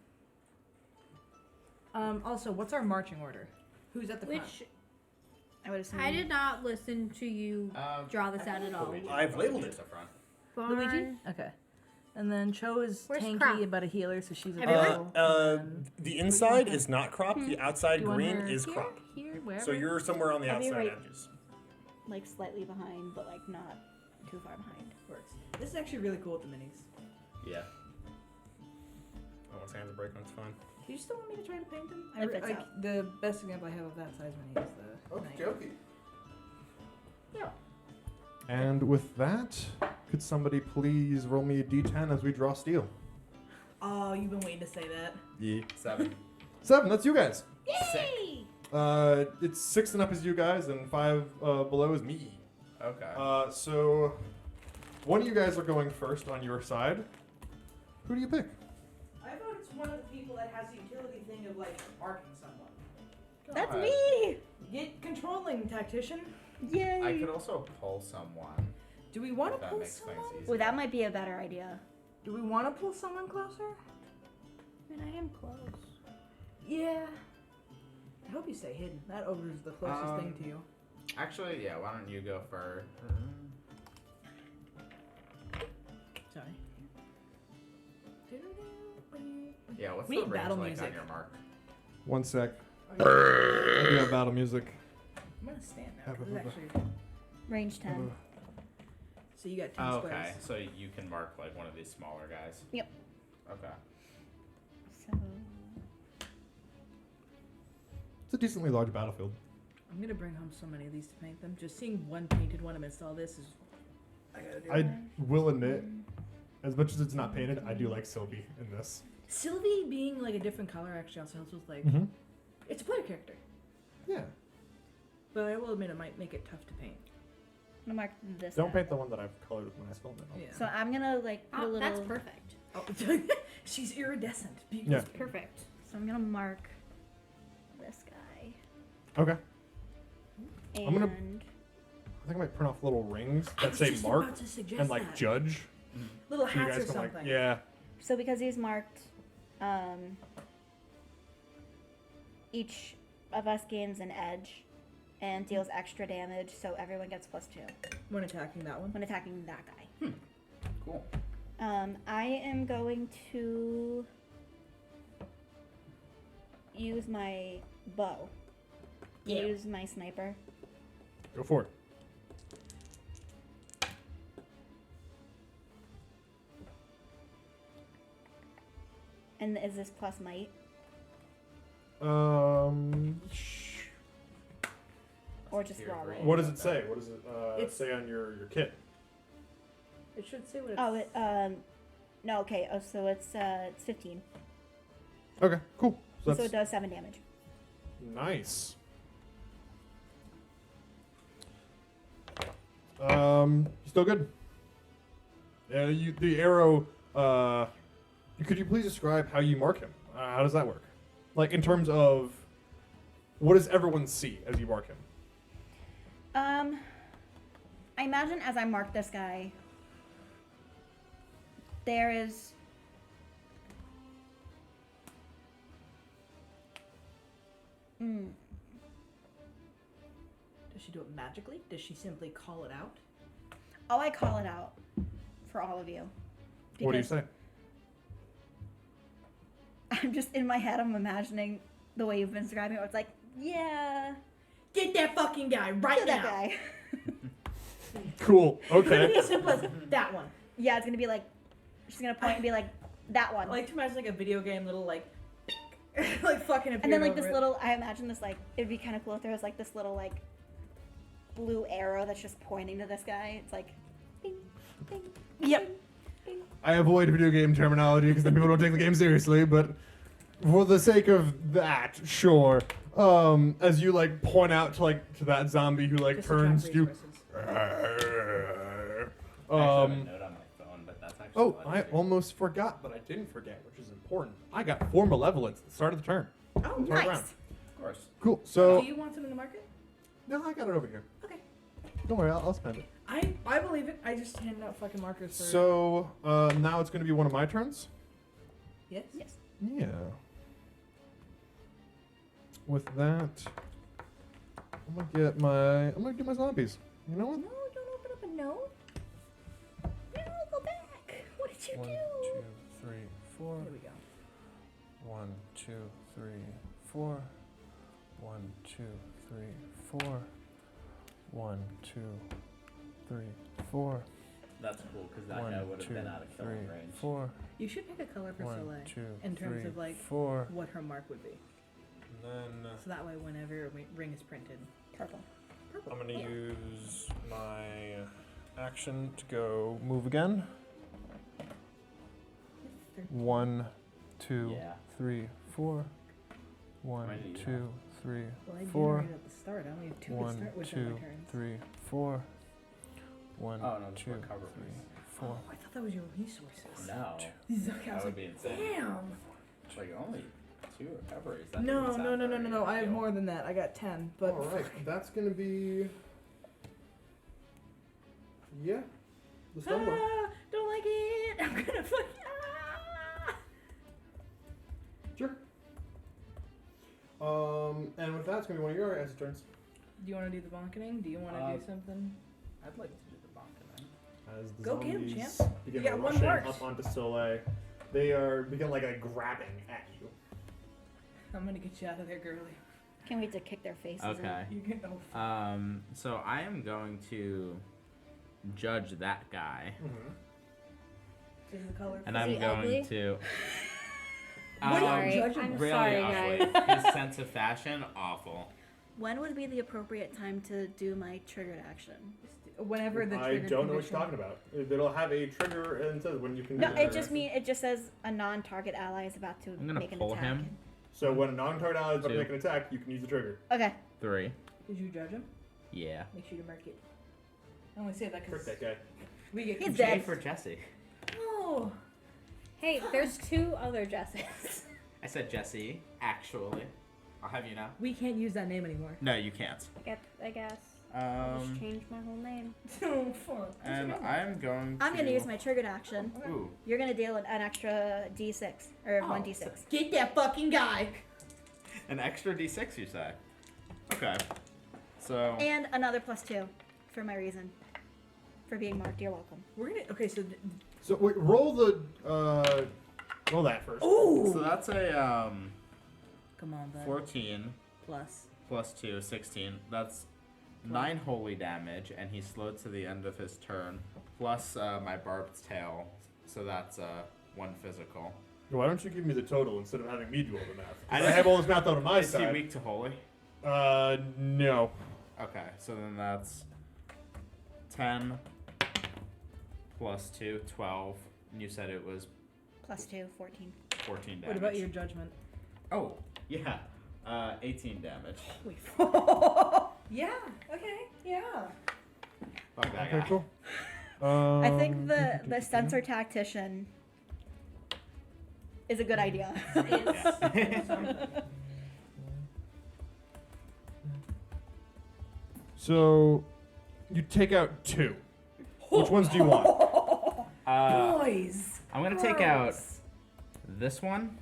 Also, what's our marching order? Who's at the front? Which I would assume. I did not listen to you draw this out at all. Luigi. I've labeled it. Luigi's up front. Luigi? Barn. Okay. And then Cho is Where's tanky Crop? but a healer, so she's a Everywhere? The inside is not crop. The outside Do you want green her is here, crop. Here, wherever. So you're somewhere on the I'll be outside right- edges. Like slightly behind, but like not too far behind. Works. This is actually really cool with the minis. Yeah. Oh, his hands are breaking. It's fine. Do you still want me to try to paint them? If it's out. The best example I have of that size mini is the knight. Okay. Yeah. And with that, could somebody please roll me a d10 as we draw steel? Oh, you've been waiting to say that. Yeah. 7. 7, that's you guys. Yay! It's 6 and up is you guys, and 5 below is me. Okay. So one of you guys are going first on your side. Who do you pick? I thought it's one of the people that has the utility thing of like marking someone. That's God. me! Get controlling, tactician. Yay! I could also pull someone. Do we want If to that pull makes someone? things easier. Well, that might be a better idea. Do we want to pull someone closer? I mean, I am close. Yeah. I hope you stay hidden. That ogre is the closest thing to you. Actually, yeah. Why don't you go first? Sorry. Yeah. What's We the need range battle like music. on your mark? 1 sec. I do have battle music. I'm gonna stand now. 'Cause it's actually. Range 10. So you got 10 Oh, squares. okay. So you can mark like one of these smaller guys. Yep. Okay. So. It's a decently large battlefield. I'm gonna bring home so many of these to paint them. Just seeing one painted one amidst all this is. I gotta do I it. will admit, as much as it's not painted, I do like Sylvie in this. Sylvie being like a different color actually also helps with like. Mm-hmm. It's a player character. Yeah. But I will admit it might make it tough to paint. I'm gonna mark this. Don't guy. paint the one that I've colored with my skull. Yeah. So I'm gonna like put a Oh, little. that's perfect. Oh, she's iridescent. Yeah. Perfect. So I'm gonna mark this guy. Okay. And I'm gonna- I think I might print off little rings I that was say just mark about to suggest and like that. judge. Little So you hats or guys can something. like, yeah. so because he's marked, each of us gains an edge and deals extra damage, so everyone gets +2 When attacking that one. when attacking that guy. Cool. I am going to use my bow. Yeah. Use my sniper. Go for it. And is this plus might? Or just Here, raw green. roll? What does it say? What does it It's- say on your kit? It should say what it's. Oh, it, no, okay. Oh, so it's 15. Okay, cool. So So that's it does 7 damage. nice. Still good. The arrow. Could you please describe how you mark him? How does that work? Like in terms of, what does everyone see as you mark him? I imagine as I mark this guy, there is. Mm. Does she do it magically? Does she simply call it out? Oh, I call it out for all of you. What do you Because say? I'm just in my head. I'm imagining the way you've been describing it. Where it's like, yeah, Get that fucking guy right kill now. that guy. Cool. It's gonna Okay. be as simple as that one. Yeah, it's gonna be like, she's gonna point and be like, that one. I like to imagine like a video game little like, like fucking appeared And then like over this it. little, I imagine this like, it'd be kind of cool if there was like this little like blue arrow that's just pointing to this guy. It's like, bing, bing, Yep. bing, bing. I avoid video game terminology because then people don't take the game seriously, but for the sake of that, sure. As you like point out to that zombie who like Just turns attract to resources. I have a note on my phone, but that's actually. Oh, I almost forgot, but I didn't forget, which is important. I got 4 malevolence at the start of the turn. Oh, Turn Nice. around. Of course. Cool. So do you want some in the market? no, I got it over here. Okay. Don't worry, I'll spend it. I believe it. I just handed out fucking markers for. So now it's going to be one of my turns. Yes. Yes. Yeah. With that, I'm gonna do my zombies. You know what? No, don't open up a note. No, go back. What did you 1, do? 2, 3, 4. There we go. 1, 2, 3, 4. 1, 2, 3, 4. 1, 2, 3, 4. That's cool because that 1, guy would have 2, been out of 3, killing range. 4. You should pick a color for 1, Soleil 2, in terms 3, of like 4. what her mark would be. And then So that way, whenever a ring is printed, Purple. purple. I'm gonna use my action to go move again. 1, 2, Yeah. 3, 4. 1, Might need 2, 3, Well, I 4. generated at the start. I only have 2 to 1, start with 2, on my turns. 3, 4. 1, Oh, no, just 2, recover 3, please. 4. Oh, I thought that was your resources. No. These- Okay, I That was would like, be insane. damn. It's like only 2 recoveries. That No, doesn't no, sound no, no, very no, no. I have ideal. more than that. I got 10. But All right, that's gonna be. Yeah, the stumbler. ah, don't like it. I'm gonna fuck. Ah. Sure. And with that, it's gonna be one of your guys' turns. Do you want to do the bonketing? Do you want to do something? I'd like to do the bonking. As the Go get 'em, zombies champ. begin You got one rushing heart. up onto Soleil, they begin like grabbing at you. I'm gonna get you out of there, girly. Can't wait to kick their faces in. Okay. You can. Oh, So I am going to judge that guy, is the color. and Is I'm he going ugly? to. What are you Sorry. judging? I'm Really sorry, ugly. guys. His sense of fashion, awful. When would be the appropriate time to do my triggered action? Whenever the I trigger don't know what condition- you're talking about. It'll have a trigger and it says when you can. No, do it just says a non-target ally is about to I'm gonna make an pull attack. him. So when a non-target ally is about to 2. make an attack, you can use the trigger. Okay. 3. Did you judge him? Yeah. Make sure you mark it. I only say that Frick because that guy. we get He's confused. dead. Jay for Jesse. Oh. Hey, there's 2 other Jesses. I said Jesse, actually. I'll have you know. We can't use that name anymore. No, you can't. I guess. I'll just change my whole name. Oh, fuck. And I'm going to. I'm gonna use my triggered action. Ooh. You're gonna deal an extra D6 or Oh, 1d6. Get that fucking guy. An extra d6, you say? Okay. So. And another +2 for my reason. For being marked. You're welcome. We're gonna. Okay, so. So wait, roll the roll that first. Oh. So that's a Come on, bud. 14 Plus. plus 2, 16. That's 9 holy damage, and he's slowed to the end of his turn. Plus my barbed tail, so that's 1 physical. Why don't you give me the total instead of having me do all the math? 'Cause I I just- have all this math out on my Is he side. weak to holy? No. Okay, so then that's 10 plus 2, 12. And you said it was +2, 14. 14 damage. What about your judgment? Oh, yeah. 18 damage. Wait. Yeah. Okay. Yeah. Fuck that Okay, guy. cool. I think the sensor tactician is a good idea. So, you take out 2. Which ones do you want? Boys. I'm gonna take out this one,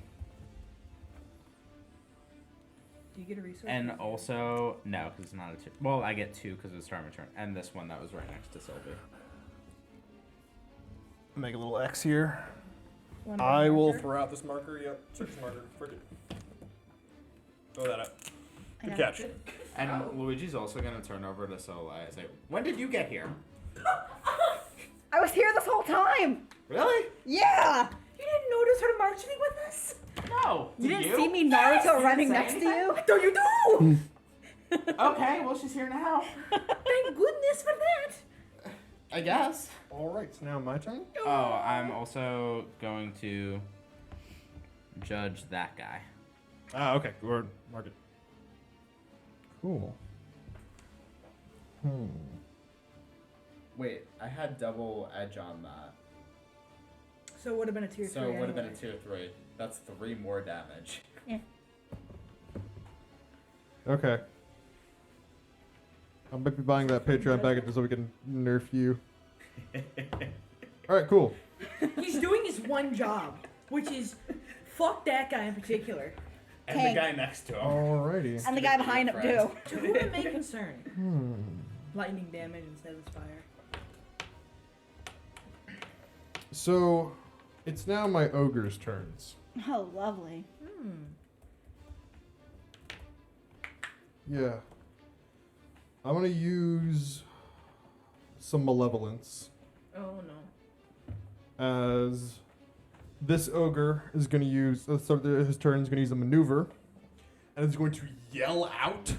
Do you get a resource? and also no, because it's not a two. Well, I get 2 because it's start my turn, and this one that was right next to Sylvia. Make a little X here. One I will marker? throw out this marker. Yep, search marker. Frick it. Throw that out. I Good got catch. And Luigi's also gonna turn over to Soleil and say, "When did you get here?" I was here this whole time. Really? Yeah. You didn't notice her marching with us? No. You Did didn't see me Naruto Yes, you running didn't next say to you? I thought you do! Okay, well she's here now. Thank goodness for that! I guess. All right, so now my turn. Oh, I'm also going to judge that guy. Ah, okay. Or mark it. Cool. Wait, I had double edge on that. So it would have been a tier 3. So it would have been a anyway. tier 3. That's 3 more damage. Okay. I might be buying that Patreon package just so we can nerf you. All right, cool. He's doing his one job, which is fuck that guy in particular. And Tank. the guy next to him. Alrighty. And the guy behind him too. To whom it may concern. Lightning damage instead of fire. So, it's now my ogre's turns. Oh, lovely. Yeah. I'm gonna use some malevolence Oh no. as this ogre is gonna use. His turn is gonna use a maneuver, and is going to yell out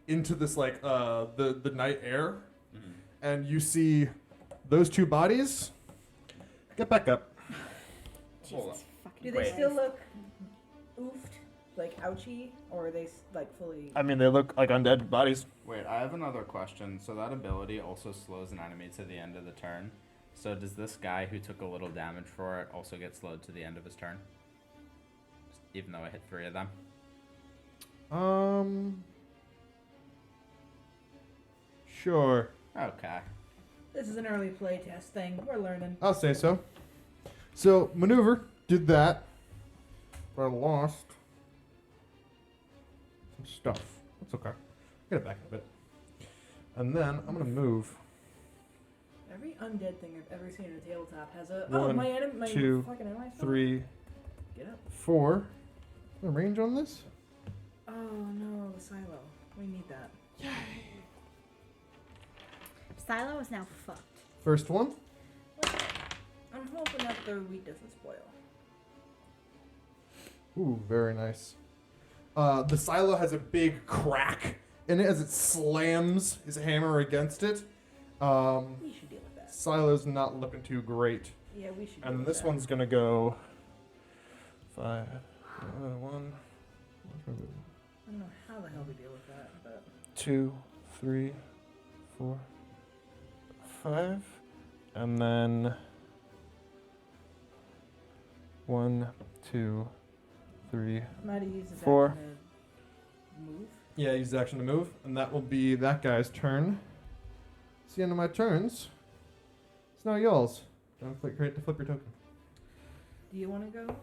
into this like the night air, and you see those 2 bodies. Get back up. Hold on. Fucking Do they Wait. still look oofed? Like ouchy? Or are they like fully... I mean, they look like undead bodies. Wait, I have another question. So that ability also slows an enemy to the end of the turn. So does this guy who took a little damage for it also get slowed to the end of his turn? Even though I hit 3 of them? Sure. Okay. This is an early play test thing. We're learning. I'll say so. So, maneuver, did that. But I lost some stuff. That's okay. Get it back in a bit. And then I'm going to move. Every undead thing I've ever seen in a tabletop has a... One, my enemy... My two, fucking allies... 3, Get up. 4. The range on this? Oh no, the silo. We need that. Silo is now fucked. First one. I'm hoping that the wheat doesn't spoil. Ooh, very nice. The silo has a big crack in it as it slams his hammer against it. We should deal with that. Silo's not looking too great. Yeah, we should. And deal with this that. one's gonna go 5, 1, I don't know how the hell we deal with that, but 2, 3, 4, 5, and then 1, 2, 3. might have used his 4. action to move. Yeah, use action to move, and that will be that guy's turn. It's the end of my turns. It's now y'all's. Don't create to flip your token. Do you want to go,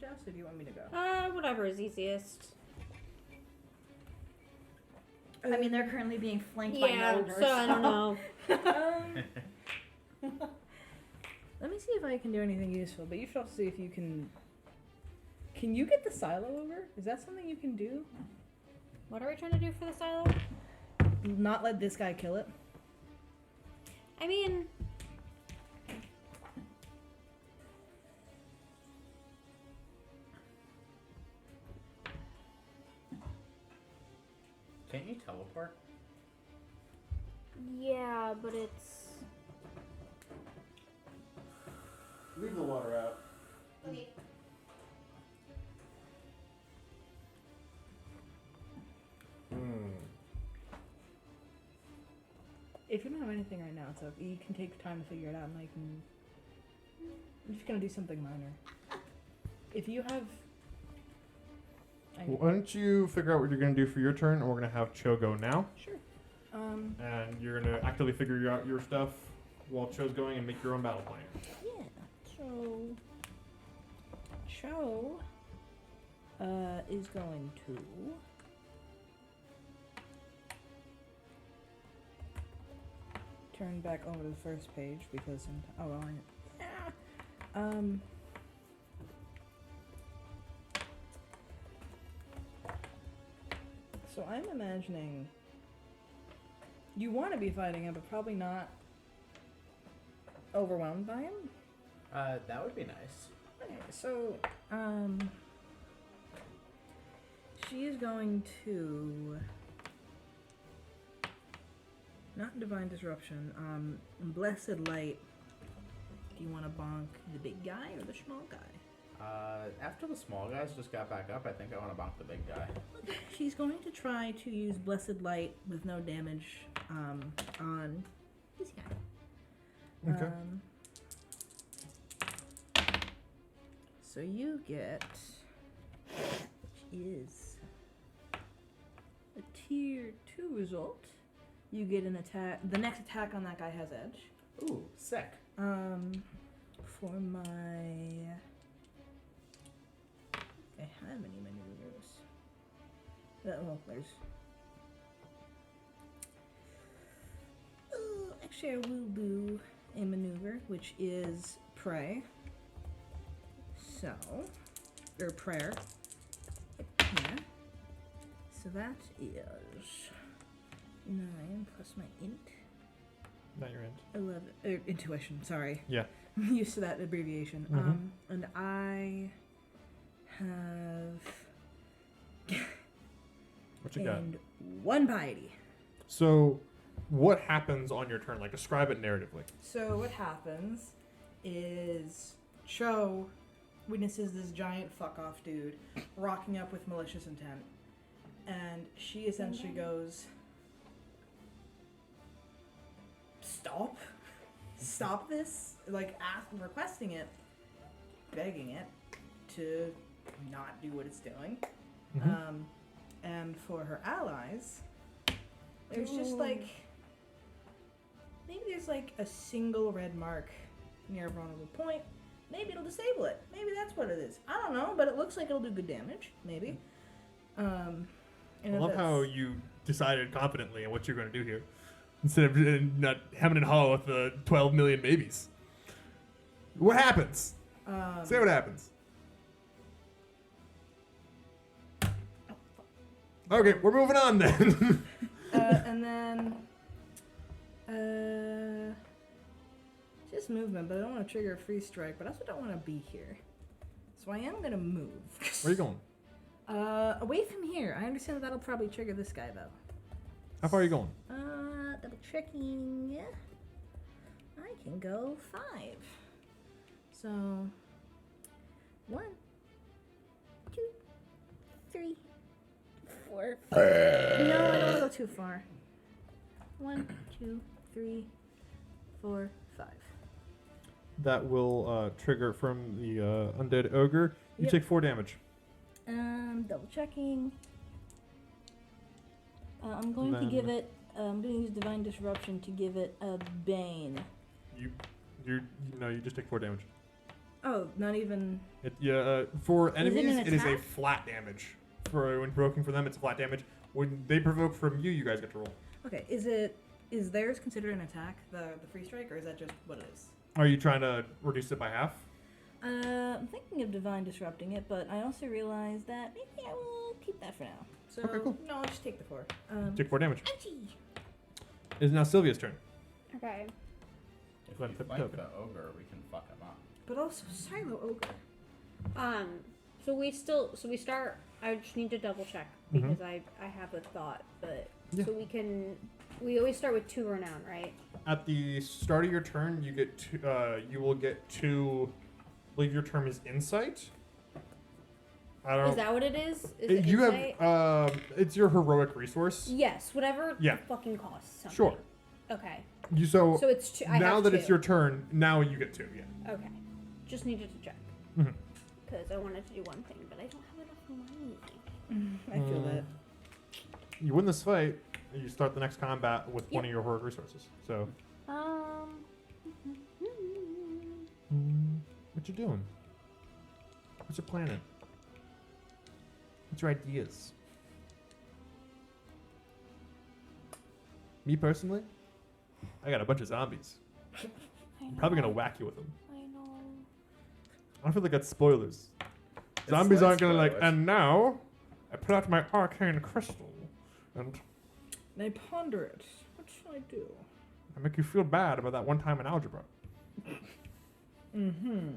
Jess, or do you want me to go? Whatever is easiest. I mean, they're currently being flanked by Yeah, ogres. so I don't know. Let me see if I can do anything useful, but you should also see if you can... Can you get the silo over? Is that something you can do? What are we trying to do for the silo? Not let this guy kill it? I mean, Can't you teleport? yeah, but it's... Leave the water out. Okay. If you don't have anything right now, it's okay. You can take time to figure it out, and I can... I'm just gonna do something minor. If you have... Why don't you figure out what you're going to do for your turn, and we're going to have Cho go now. Sure. And you're going to actively figure out your stuff while Cho's going and make your own battle plan. Yeah. So... Show is going to turn back over to the first page because so I'm imagining you want to be fighting him, but probably not overwhelmed by him. That would be nice. Okay, so she is going to not divine disruption. Blessed light. Do you want to bonk the big guy or the small guy? After the small guys just got back up, I think I want to bonk the big guy. She's going to try to use blessed light with no damage on this guy. Okay. So you get, which is a tier 2 result. You get an attack. The next attack on that guy has edge. Ooh, sick. For my, I have many maneuvers. Well, there's. Actually, I will do a maneuver, which is pray. So, or prayer. Yeah. So that is 9 plus my int. Not your end. 11. Intuition. Sorry. Yeah. I'm used to that abbreviation. Mhm. And I have What you got? and 1 piety. So, what happens on your turn? Like, describe it narratively. So what happens is Cho witnesses this giant fuck off dude rocking up with malicious intent, and she essentially goes, stop this, like requesting it, begging it to not do what it's doing. Mhm. And for her allies, there's just like, maybe there's like a single red mark near a vulnerable point. Maybe it'll disable it. Maybe that's what it is. I don't know, but it looks like it'll do good damage. Maybe. And I if love how it's- you decided confidently on what you're going to do here, instead of not hemming and hawing with the 12 million babies. What happens? Say what happens. Okay, we're moving on then. and then just movement, but I don't want to trigger a free strike, but I also don't want to be here. So I am gonna move. Where are you going? Away from here. I understand that that'll probably trigger this guy though. How far are you going? Double checking. I can go 5. So 1, 2, 3, 4, 5. No, I don't want to go too far. 1, 2, 3, 4, 5. That will trigger from the undead ogre. You Yep. take 4 damage. Double checking. I'm going to Then- give it. I'm going to use divine disruption to give it a bane. You just take 4 damage. Oh, not even. For it enemies, an it is a attack? flat damage. For when provoking for them, it's a flat damage. When they provoke from you, you guys get to roll. Okay, is theirs considered an attack, the free strike, or is that just what it is? Are you trying to reduce it by half? I'm thinking of divine disrupting it, but I also realized that maybe I will keep that for now. So Okay, cool. no, I'll just take the 4. Take 4 damage. Ouchie! It is now Sylvia's turn. Okay. If Go ahead, we flip fight token. the ogre, we can fuck him up. But also Silo Ogre. So we start. I just need to double check Mhm. because I have a thought, but Yeah. so we always start with 2 renown, right? At the start of your turn, you get you will get 2. I believe your term is insight. I don't Is know. that what it is? Is it You insight? have it's your heroic resource. Yes, whatever Yeah. it fucking costs. Something. Sure. Okay. So So it's 2. I now have that 2. it's your turn, now you get 2. Yeah. Okay. Just needed to check Mhm. because I wanted to do one thing, but I don't have enough money. I feel that. You win this fight, you start the next combat with one of your heroic resources. So, what you doing? What's your plan? What's your ideas? Me personally, I got a bunch of zombies. I'm probably gonna whack you with them. I know. I don't feel like that's spoilers. Zombies aren't gonna like. And now, I put out my arcane crystal, and I ponder it. What should I do? I make you feel bad about that one time in algebra. Mm-hmm.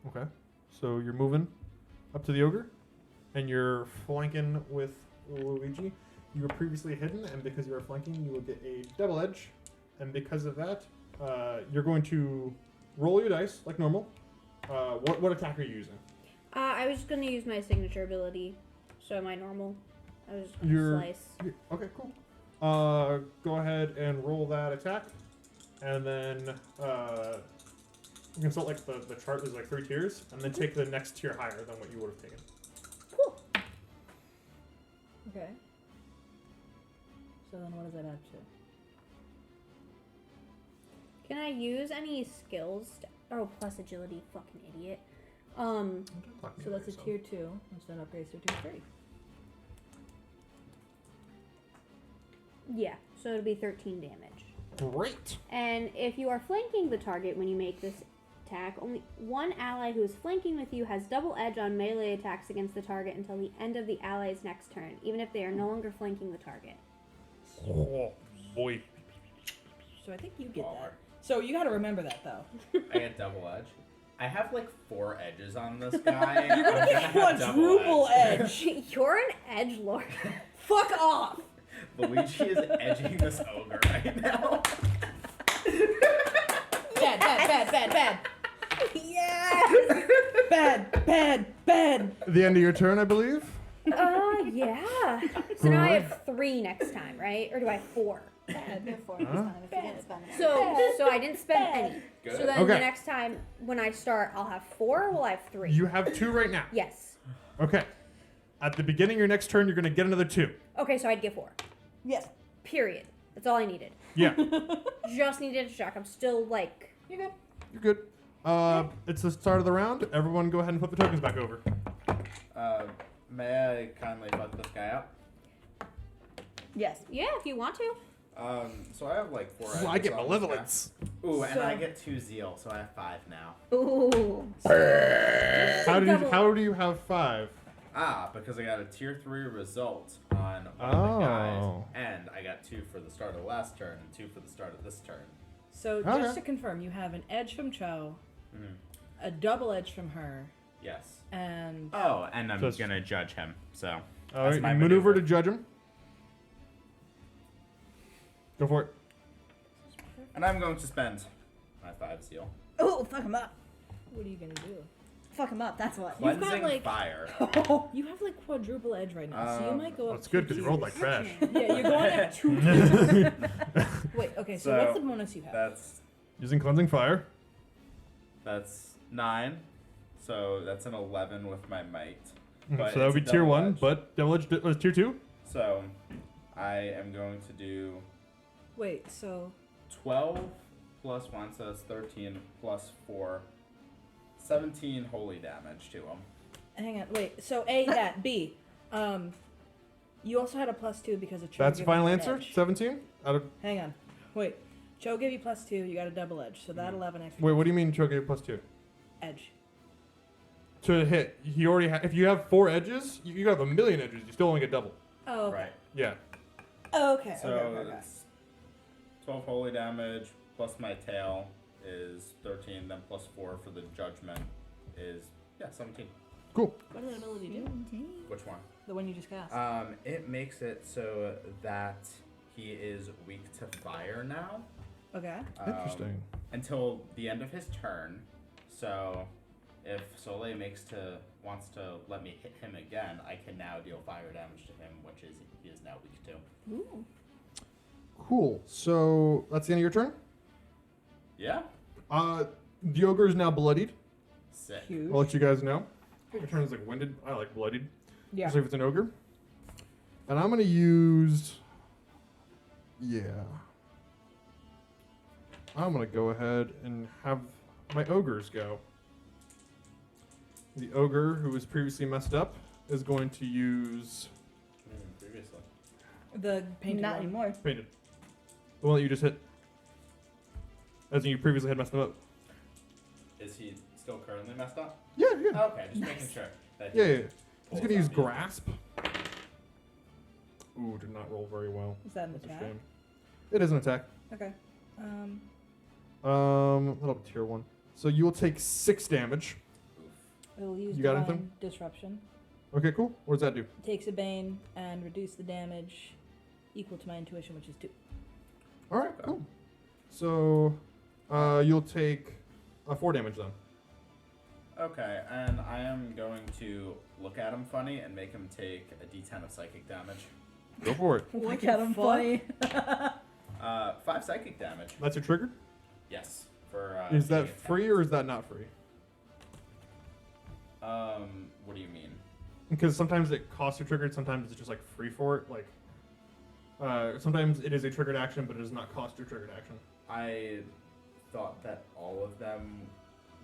Okay. So you're moving up to the ogre, and you're flanking with Luigi. You were previously hidden, and because you are flanking, you will get a double edge. And because of that, you're going to roll your dice like normal. What attack are you using? I was just gonna use my signature ability, so my normal. I was just gonna slice. Okay, cool. Go ahead and roll that attack, and then you can start like the chart. There's like 3 tiers, and then take the next tier higher than what you would have taken. Cool. Okay. So then what does that add to? Can I use any skills? Oh, plus agility, fucking idiot. So that's a tier 2, which then upgrades to tier 3. Yeah, so it'll be 13 damage. Great. And if you are flanking the target when you make this attack, only one ally who is flanking with you has double edge on melee attacks against the target until the end of the ally's next turn, even if they are no longer flanking the target. Oh boy. So I think you get that. So you gotta remember that though. I get double edge. I have like 4 edges on this guy. You're gonna get quadruple edge. You're an edge lord. Fuck off. Luigi is edging this ogre right now. Bad. Yes! Bad. The end of your turn, I believe. Yeah. So now I have 3 next time, right? Or do I have 4? Before this time, if you didn't spend it. So I didn't spend any. Good. So then Okay. the next time when I start, I'll have 4 or will I have 3? You have 2 right now. Yes. Okay. At the beginning of your next turn, you're gonna get another 2. Okay, so I'd get 4. Yes. Period. That's all I needed. Yeah. Just needed to check. I'm still like... You're good. You're good. It's the start of the round. Everyone go ahead and flip the tokens back over. May I kindly fuck this guy up? Yes. Yeah, if you want to. So I have like 4 edges. Well, I get on this malevolence. guy. Ooh, and So- I get 2 zeal, so I have 5 now. Ooh. How do you have 5? Because I got a tier 3 result on one of the guys, and I got 2 for the start of the last turn and 2 for the start of this turn. So Okay. just to confirm, you have an edge from Cho, Mhm. a double edge from her, Yes. and Oh, and I'm So it's- gonna judge him. So All that's right, my maneuver to judge him. Go for it. And I'm going to spend my 5 zeal. Ooh, fuck him up. what are you gonna do? Fuck him up, that's what. You've got, Cleansing like- fire. You have like quadruple edge right now, so you might go Well, up. it's good 2 because you rolled tiers. like trash. Yeah, you're going up 2 tiers. Wait, okay, so what's So, the bonus you have? That's Using cleansing fire. 9. So that's an 11 with my might. Mhm, But so that would be it's tier double 1, edge. but double edge was tier 2. So I am going to do Wait, so 12 plus 1, so that's 13 plus 4. 17 holy damage to him. hang on, wait. So A that B, you also had a +2 because of Cho. That's the giving final you an answer. edge. 17. Out of Hang on, wait. Cho gave you +2. You got a double edge, so that 11 extra wait. What do you mean? Choke gave +2 edge. to hit. He already. If you have 4 edges, you have a million edges. You still only get double. Oh, okay. Right. Yeah. Oh, okay. So okay. it's 12 holy damage plus my tail is 13, then plus 4 for the judgment is 17. Cool. What does that ability do? Which one? The one you just cast. It makes it so that he is weak to fire now. Okay. Interesting. Until the end of his turn. So if Soleil wants to let me hit him again, I can now deal fire damage to him, which is he is now weak to. Ooh. Cool. So that's the end of your turn. Yeah. The ogre is now bloodied. Sick. Huge. I'll let you guys know. Your turn is like winded. I like bloodied. Yeah. Especially if it's an ogre. And I'm gonna use. Yeah. I'm gonna go ahead and have my ogres go. the ogre who was previously messed up is going to use Previously. The painted Not one. anymore. painted. The one that you just hit. As in you previously had messed him up. Is he still currently messed up? Yeah, yeah. Okay, just making sure. That he Yeah, yeah. He's pulls gonna use out the- grasp. Ooh, did not roll very well. Is that an That's a attack? shame. It is an attack. Okay. That'll be tier 1. So you will take 6 damage. It'll use You got divine anything? disruption. Okay, cool. What does that do? Takes a bane and reduce the damage equal to my intuition, which is 2. Alright, cool. So you'll take 4 damage then. Okay, and I am going to look at him funny and make him take a d10 of psychic damage. Go for it. Look at him funny. 5 psychic damage. That's your trigger? Yes. For Is that being free or is that not free? attacked. What do you mean? Because sometimes it costs you triggered, sometimes it's just like free for it. Like, sometimes it is a triggered action, but it does not cost your triggered action. I thought that all of them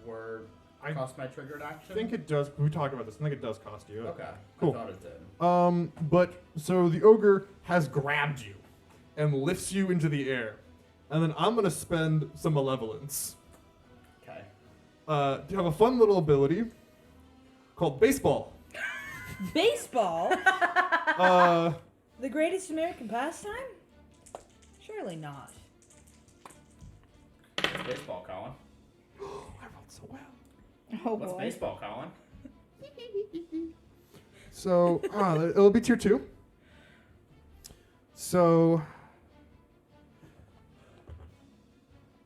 were I cost my triggered action. I think it does. We talked about this. I think it does cost you. Okay. Cool. I thought it did. But so the ogre has grabbed you and lifts you into the air, and then I'm gonna spend some malevolence. Okay. To have a fun little ability called baseball. Baseball? uh, The greatest American pastime? Surely not. What's baseball, Collin? I rolled so well. Oh What's boy. baseball, Collin? So it'll be tier 2. So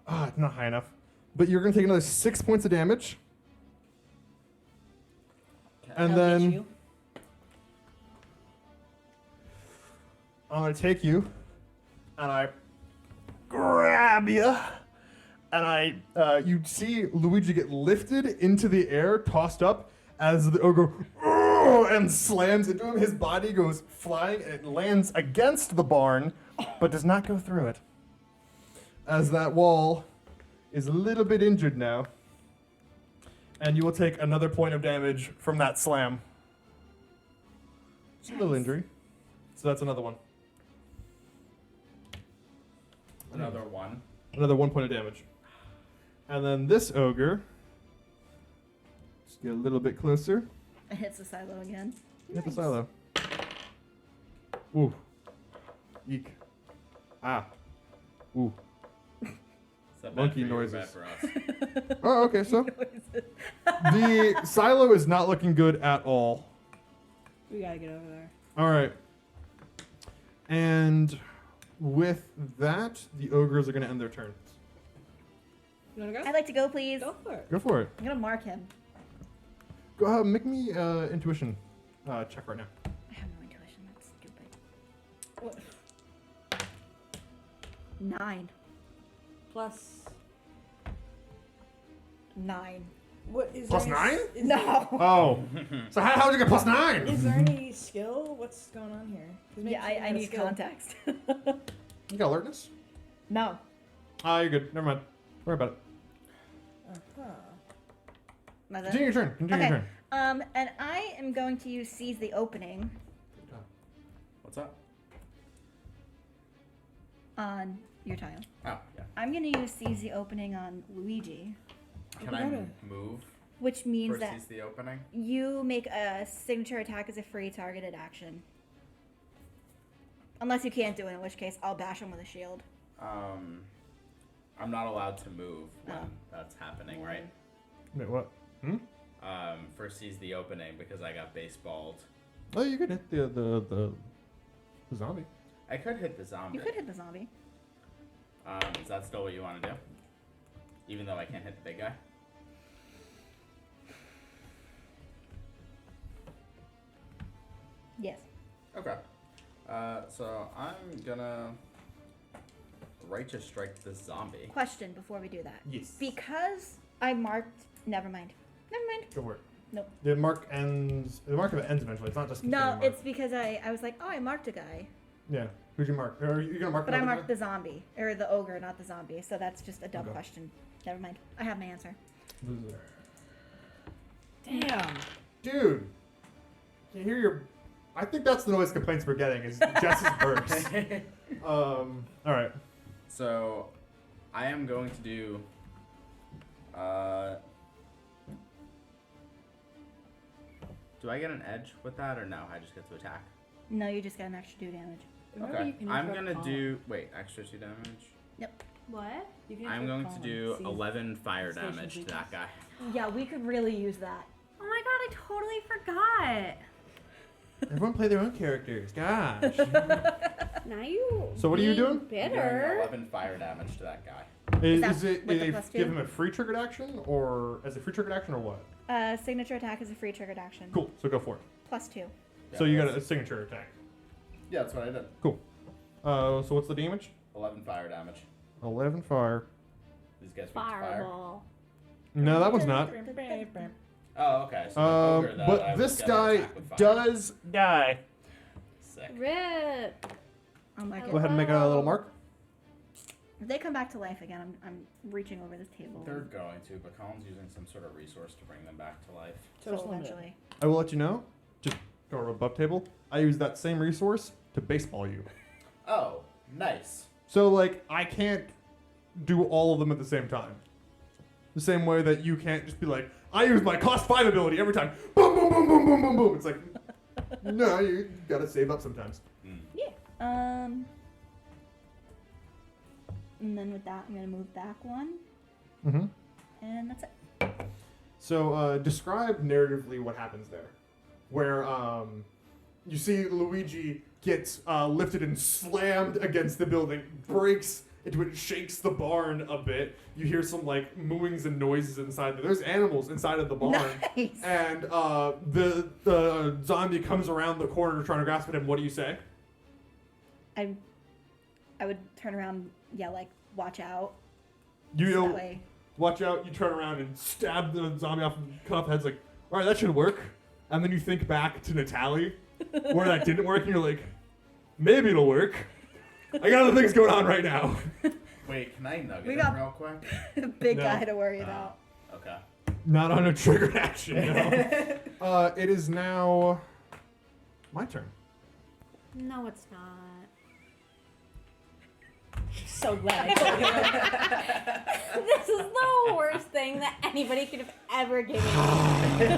it's not high enough. But you're gonna take another 6 points of damage, and I'll then get you. I'm gonna take you, and I grab you, and you see Luigi get lifted into the air, tossed up, as the ogre and slams into him. His body goes flying, and it lands against the barn, but does not go through it. As that wall is a little bit injured now, and you will take another point of damage from that slam. It's a little injury, so that's another one. Another one. Another 1 point of damage. And then this ogre, just get a little bit closer. It hits the silo again. Hit the Nice. silo. Ooh. Eek. Ah. Ooh. Is that Monkey bad for you or noises. bad for us? Oh, okay, so the silo is not looking good at all. We gotta get over there. All right. And with that, the ogres are going to end their turns. You wanna go? I'd like to go, please. Go for it. Go for it. I'm gonna mark him. Go ahead, make me intuition check right now. I have no intuition. That's stupid. What? 9. Plus. 9. What is Plus there 9? Is No. Oh. So how did you get plus 9? Is there any skill? What's going on here? 'Cause maybe Yeah, she I had a need skill. context. You got alertness? No. Ah, you're good. Never mind. Worry about it. Uh-huh. Am I done? Continue your turn. Continue your Okay. turn. And I am going to use seize the opening What's up? on your tile. Oh, yeah. I'm gonna use seize the opening on Luigi, Can I move which means that versus the opening? you make a signature attack as a free targeted action. Unless you can't do it, in which case I'll bash him with a shield. I'm not allowed to move when Oh. that's happening, right? Wait, what? Hmm? First sees the opening because I got baseballed. Oh, you could hit the zombie. I could hit the zombie. You could hit the zombie. Is that still what you want to do? Even though I can't hit the big guy? Yes. Okay. So I'm gonna righteous strike the zombie. Question before we do that. Yes. Because I marked. Never mind. Never mind. Go for it. Nope. The mark ends. The mark of it ends eventually. It's not just. No, continuing mark. it's because I was like, oh, I marked a guy. Yeah. Who'd you mark? Are you gonna mark? But I another marked the zombie. Or the ogre, not the zombie. So that's just a dumb Okay. question. Never mind. I have my answer. guy? Damn. Dude, you hear your... I think that's the noise complaints we're getting, is Jess's burps. Alright. So, I am going to do. Do I get an edge with that or no? I just get to attack. No, you just got an extra 2 damage. Remember Okay. you can I'm interrupt gonna Collin. do. Wait, extra 2 damage. What? You can I'm interrupt going to Collin. do See, 11 fire station damage to weakness. that guy. Yeah, we could really use that. Oh my god, I totally forgot. Everyone play their own characters. Gosh. Now you. So what are you doing? I'm doing Bitter. 11 fire damage to that guy. Is that it with the a, plus give 2? him a free triggered action, or as a free triggered action, or what? Signature attack is a free triggered action. Cool, so go for it. +2. So Yeah, you got that's- a signature attack. Yeah, that's what I did. Cool. So what's the damage? 11 fire damage. 11 fire. These guys weak to fire. Fireball. No, that one's not. Oh, okay. So the ogre that I But was this gonna guy attack with fire. does die. Sick. Rip. Oh my Go god. ahead and make a little mark. If they come back to life again, I'm reaching over this table. They're going to, but Colin's using some sort of resource to bring them back to life. So eventually. I will let you know. Just go over above table. I use that same resource to baseball you. Oh, nice. So like I can't do all of them at the same time. The same way that you can't just be like, I use my cost 5 ability every time. Boom, boom, boom, boom, boom, boom, boom. It's like, no, you gotta save up sometimes. And then with that, I'm gonna move back 1, Mm-hmm. and that's it. So describe narratively what happens there, where you see Luigi gets lifted and slammed against the building, breaks into it, shakes the barn a bit. You hear some like mooings and noises inside there. There's animals inside of the barn. Nice. And the zombie comes around the corner trying to grasp at him. What do you say? I would turn around, and yell like, "Watch out!" You So know, that way. watch out. You turn around and stab the zombie off and cut off heads. Like, all right, that should work. And then you think back to Natalie, where that didn't work, and you're like, maybe it'll work. I got other things going on right now. Wait, can I nugget We him got- real quick? Big No. guy to worry about. Okay. Not on a triggered action, no. It is now my turn. No, it's not. So glad I told you. This is the worst thing that anybody could have ever given me.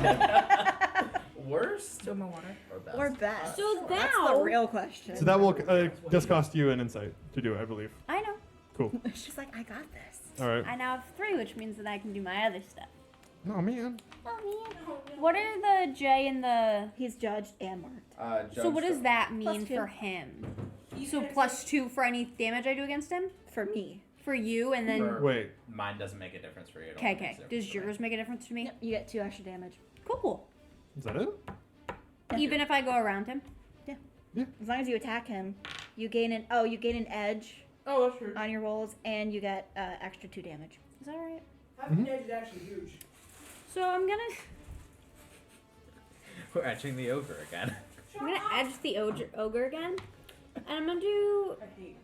Worst Still my water. or best? Or best. So That's now- the real question. So that will just cost you an insight to do it, I believe. I know. Cool. She's like, I got this. All right. I now have 3, which means that I can do my other stuff. Oh, man. Oh man. What are the J and the? He's judged and marked. So what does that mean +2. for him? So +2 for any damage I do against him? For me. For you, and then. For- Wait. Mine doesn't make a difference for you. It Okay, only makes okay. a difference Does for me. yours make a difference to me? Yep, you get 2 extra damage. Cool. Is that it? Even if I go around him. As long as you attack him, you gain an edge Oh, that's true. on your rolls, and you get extra 2 damage. Is that right? Having edge is actually huge. So I'm gonna We're etching the ogre again. edge the ogre again, and I'm gonna do I hate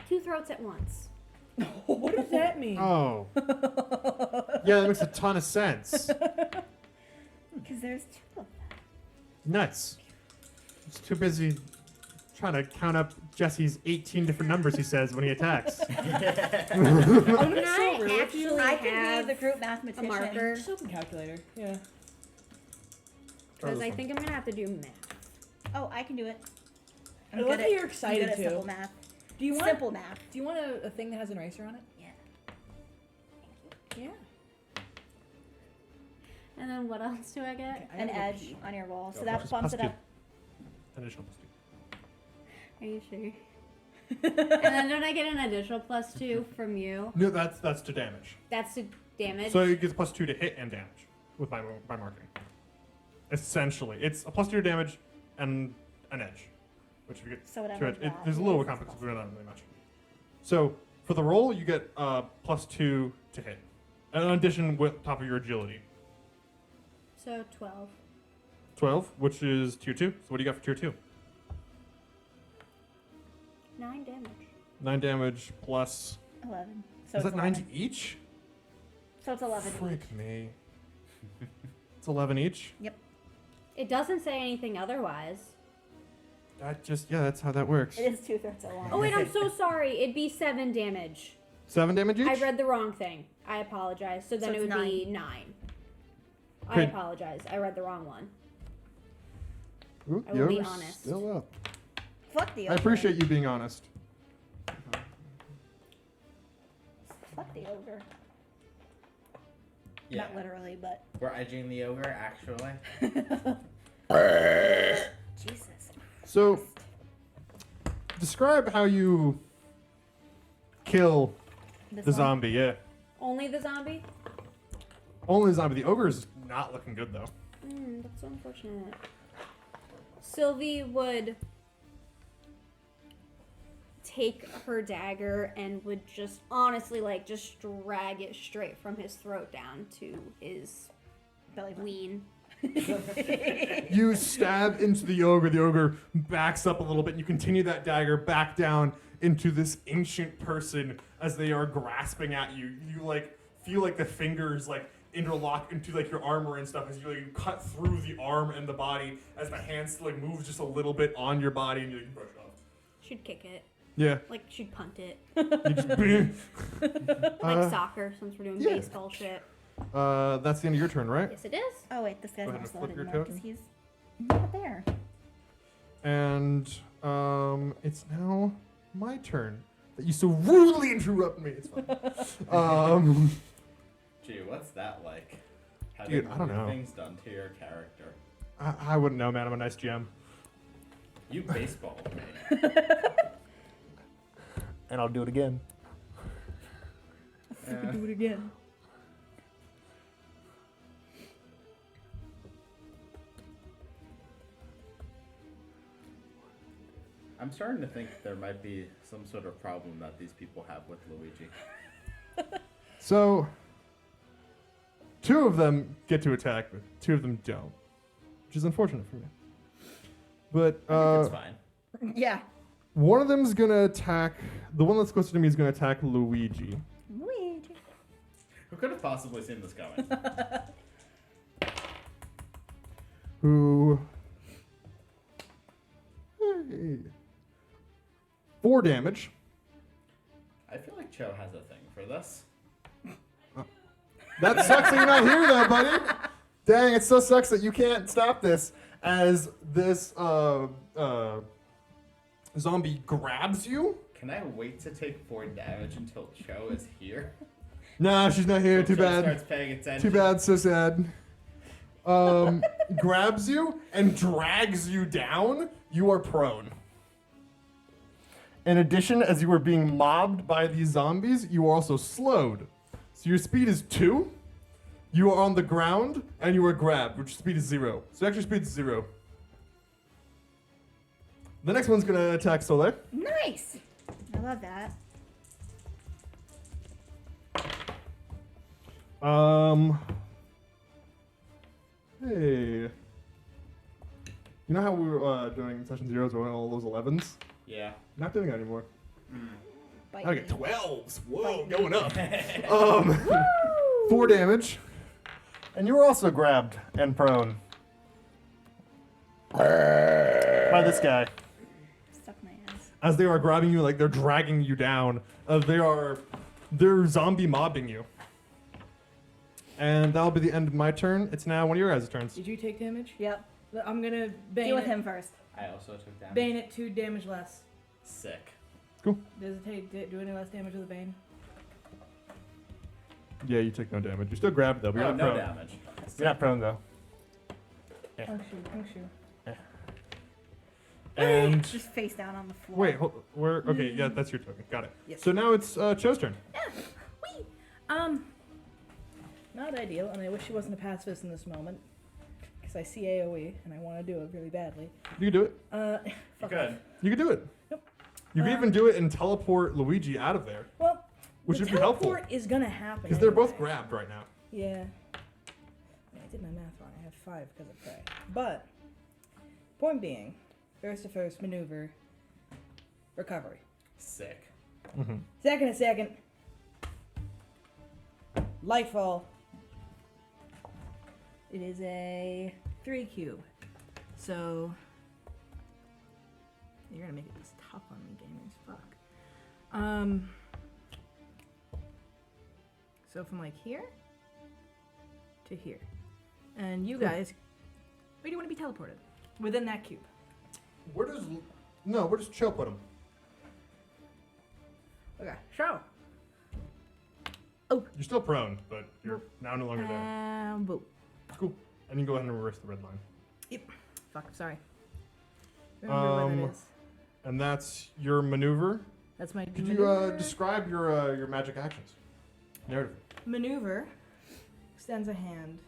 2 throats at once. What does that mean? Oh. Yeah, that makes a ton of sense. Because there's 2 of them. Nuts. It's too busy trying to count up Jesse's 18 different numbers he says when he attacks. I'm Can gonna be I so real with you. actually I can have be the group a mathematician. marker? Just open calculator. Yeah. Because this I one. think I'm gonna have to do math. Oh, I can do it. I love that you're I'm excited good at too. simple math. Do you want? Simple math. Do you want a thing that has an eraser on it? Yeah. Yeah. And then what else do I get? Okay, I An gotta go edge pee. on your roll. So Go that for it. bumps Plus it up. 2. Additional plus 2. Are you sure? And then don't I get an additional +2 from you? No, that's to damage. That's to damage. So it gets +2 to hit and damage with my marking. Essentially, it's a +2 to damage and an edge, which if you get So whatever to it, that there's a little is. complex, but not really much. So for the roll, you get +2 to hit, and in addition with top of your agility. So 12. 12, which is tier 2. So what do you got for tier 2? 9 damage. 9 damage plus. 11. So Is it's that 9 11. to each? So it's 11 Frick each. me. It's 11 each. It doesn't say anything otherwise. That's how that works. It is 2/3 of one. Oh wait, I'm so sorry. It'd be 7 damage. 7 damage each? I read the wrong thing. I apologize. So then So it would it's be 9. I Great. apologize. I read the wrong one. Ooh, I will be yours honest. Still up. Fuck the I ogre. appreciate you being honest. Fuck the ogre. Yeah. Not literally, but. We're edging the ogre, actually. Jesus. So, describe how you kill This the one? zombie. Yeah. Only the zombie? Only the zombie. The ogre's not looking good though. That's so unfortunate. Sylvie would take her dagger and would just honestly just drag it straight from his throat down to his Belly button. ween. You stab into the ogre backs up a little bit, and you continue that dagger back down into this ancient person as they are grasping at you. You feel like the fingers interlock into your armor and stuff as you cut through the arm and the body as the hands moves just a little bit on your body and you brush it off. She'd kick it. Yeah. She'd punt it. You just Soccer, since we're doing yeah. baseball shit. That's the end of your turn, right? Yes, it is. Oh, wait, this guy's Go ahead not and flip slowed your anymore because token. he's not there. And it's now my turn. That you so rudely interrupt me. It's fine. Gee, what's that like? Dude, I don't know. Things done to your character. I wouldn't know, man. I'm a nice GM. You baseballed me. And I'll do it again. Do it again. I'm starting to think there might be some sort of problem that these people have with Luigi. So, 2 of them get to attack, but 2 of them don't, which is unfortunate for me. But It's fine. Yeah. one of them's gonna attack. The one that's closer to me is gonna attack Luigi. Luigi. Who could have possibly seen this coming? Who? Hey. 4 damage. I feel like Cho has a thing for this. That sucks that you're not here, though, buddy. Dang, it so sucks that you can't stop this. As this zombie grabs you. Can I wait to take 4 damage until Cho is here? Nah, she's not here. Too Cho bad. starts paying attention. Too bad. So sad. Grabs you and drags you down. You are prone. In addition, as you are being mobbed by these zombies, you are also slowed. So your speed is 2. You are on the ground and you are grabbed, which speed is 0. So extra speed is 0. The next one's gonna attack Soleil. Nice. I love that. Hey. You know how we were doing session 0s with all those 11s? Yeah. Not doing that anymore. Bite I me. get 12s. Whoa, going up. 4 damage. And you were also grabbed and prone. By this guy. Stuck my ass. As they are grabbing you, like they're dragging you down. They're zombie mobbing you. And that'll be the end of my turn. It's now one of your guys' turns. Did you take damage? Yep. I'm gonna bane Deal with it. him first. I also took damage. Bane it 2 damage less. Sick. Does it do any less damage with the bane? Yeah, you take no damage. You're still grabbed though, but you're Oh, not no prone. damage. You're not prone though. Oh shoot. And Just face down on the floor. wait, where? Okay, yeah, that's your token. Got it. Yes. So now it's Cho's turn. Whee! Not ideal, and I wish she wasn't a pacifist in this moment. Because I see AoE, and I want to do it really badly. You can do it. You Fuck could. off. You can do it. Nope. You can even do it and teleport Luigi out of there, Well, which the would be helpful teleport is gonna happen. because they're both anyway. grabbed right now. Yeah. I did my math wrong. I have 5 because of prey. But, point being, first to first maneuver, recovery. Sick. Second to second, lightfall. It is a 3 cube. So you're gonna make this tough on me, gamers. Fuck. So from like here to here, and you guys, where do you want to be teleported? Within that cube. Where does Cho put him? Okay. So. You're still prone, but you're now no longer there. Boom. Cool. And you can go ahead and reverse the red line. Fuck. Sorry. Remember what it is. And that's your maneuver. That's my Could maneuver. you describe your magic actions? Narrative. Maneuver extends a hand,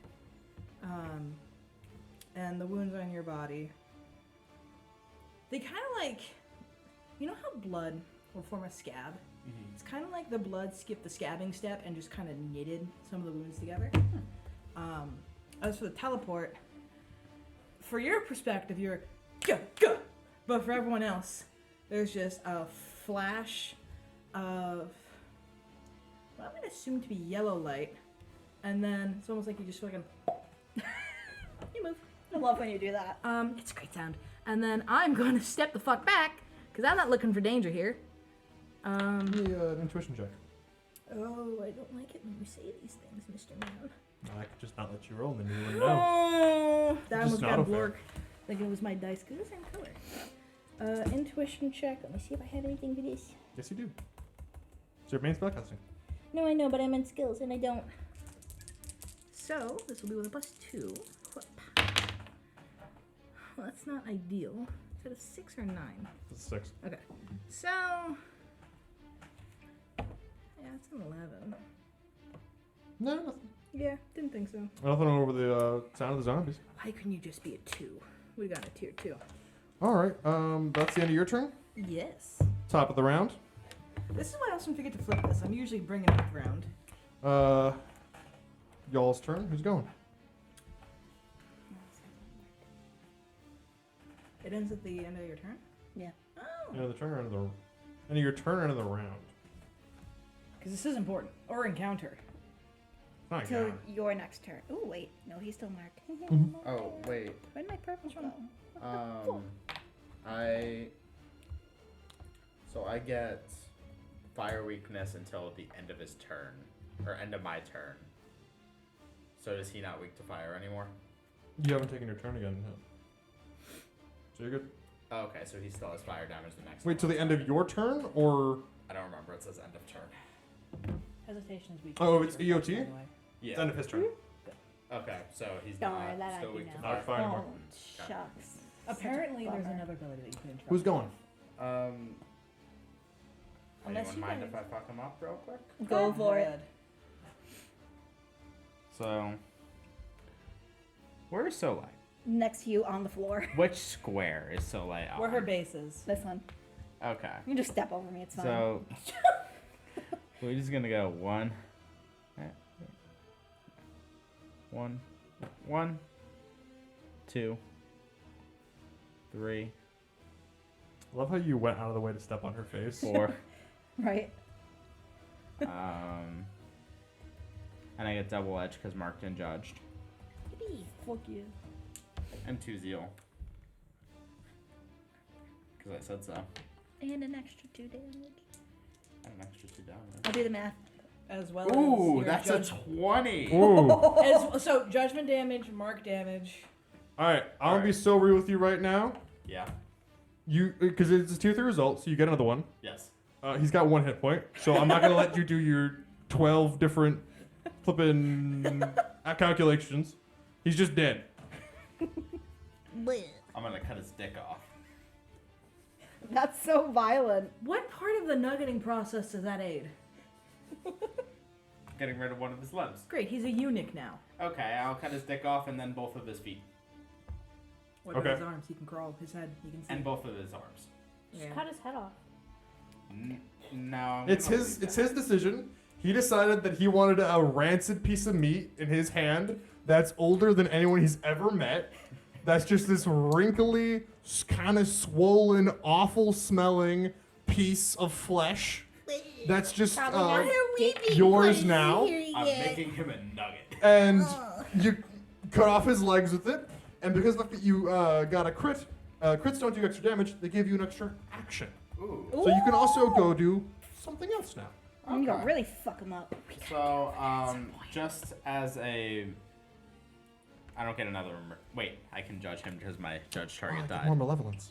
and the wounds on your body. They kind of like, you know how blood will form a scab? It's kind of like the blood skipped the scabbing step and just kind of knitted some of the wounds together. As for the teleport, for your perspective, you're go, go. But for everyone else, there's just a flash of what I'm going to assume to be yellow light. And then it's almost like you just fucking you move. I love when you do that. It's a great sound. And then I'm going to step the fuck back because I'm not looking for danger here. Give me an intuition check. Oh, I don't like it when you say these things, Mr. Man. I could just not let you roll, and then you wouldn't know. Oh, that Just almost got a not fair. blork. Thinking it was my dice because it's the same color. Intuition check. Let me see if I have anything for this. Yes, you do. It's your main spellcasting. No, I know, but I meant skills, and I don't. So, this will be with a +2. Whoop. Well, that's not ideal. Is that a 6 or 9? It's 6. Okay. So, yeah, it's an 11. No, nothing. Yeah, didn't think so. Nothing over the sound of the zombies. Why couldn't you just be a 2? We got a tier 2. All right. That's the end of your turn. Yes. Top of the round. This is why I also forget to flip this. I'm usually bringing it around. Y'all's turn. Who's going? It ends at the end of your turn? Yeah. Oh. End of the turn or end of the end of your turn or end of the round? Because this is important. Or encounter. Not Till yet. your next turn. Oh wait, no, he's still marked. Oh, wait. Where'd my purple go? So I get fire weakness until the end of his turn, or end of my turn. So is he not weak to fire anymore? You haven't taken your turn again. No. So you're good. Oh, okay, so he still has fire damage the next Wait one. till the end of your turn, or I don't remember. It says end of turn. Hesitation's weak. Oh, it's EOT? Anyway. Yeah. it's end of his turn. Okay, so he's Don't not worry, that I still do weak to know. fire. Not fire anymore. Oh, shucks. Apparently, Such a there's bummer. another ability that you can interrupt. Who's going? Unless Anyone you mind guys- if I fuck him up real quick? Go for it. ahead. So, where is Soleil? Next to you on the floor. Which square is Soleil on? Where her base is. This one. Okay. You can just step over me. It's fine. So, we're just gonna go 1, 2, 3, I love how you went out of the way to step on her face. 4, Right. and I get double edge because marked and judged, Fuck you. and 2 zeal. Because I said so. And an extra 2 damage. And an extra 2 damage. I'll do the math. As well as. Ooh, your that's judge- a 20. Ooh. So, judgment damage, mark damage. All right, I'm gonna be Alright. so real with you right now. Yeah. You, because it's a tier 3 result, so you get another one. Yes. He's got 1 hit point, so I'm not gonna let you do your 12 different flipping calculations. He's just dead. I'm gonna cut his dick off. That's so violent. What part of the nuggeting process does that aid? Getting rid of one of his limbs. Great, he's a eunuch now. Okay, I'll cut his dick off and then both of his feet. What about Okay. his arms? He can crawl. His head, he can see. And both of his arms. Yeah. Cut his head off. No. I'm It's gonna his. leave It's that. his decision. He decided that he wanted a rancid piece of meat in his hand that's older than anyone he's ever met. That's just this wrinkly, kind of swollen, awful-smelling piece of flesh. That's just yours now. I'm making him a nugget. And you cut off his legs with it, and because of the fact that you got a crit, crits don't do extra damage. They give you an extra action. Ooh. So you can also go do something else now. I'm gonna really fuck him up. So, just as a... I don't get another... Wait, I can judge him because my judge target died. More malevolence.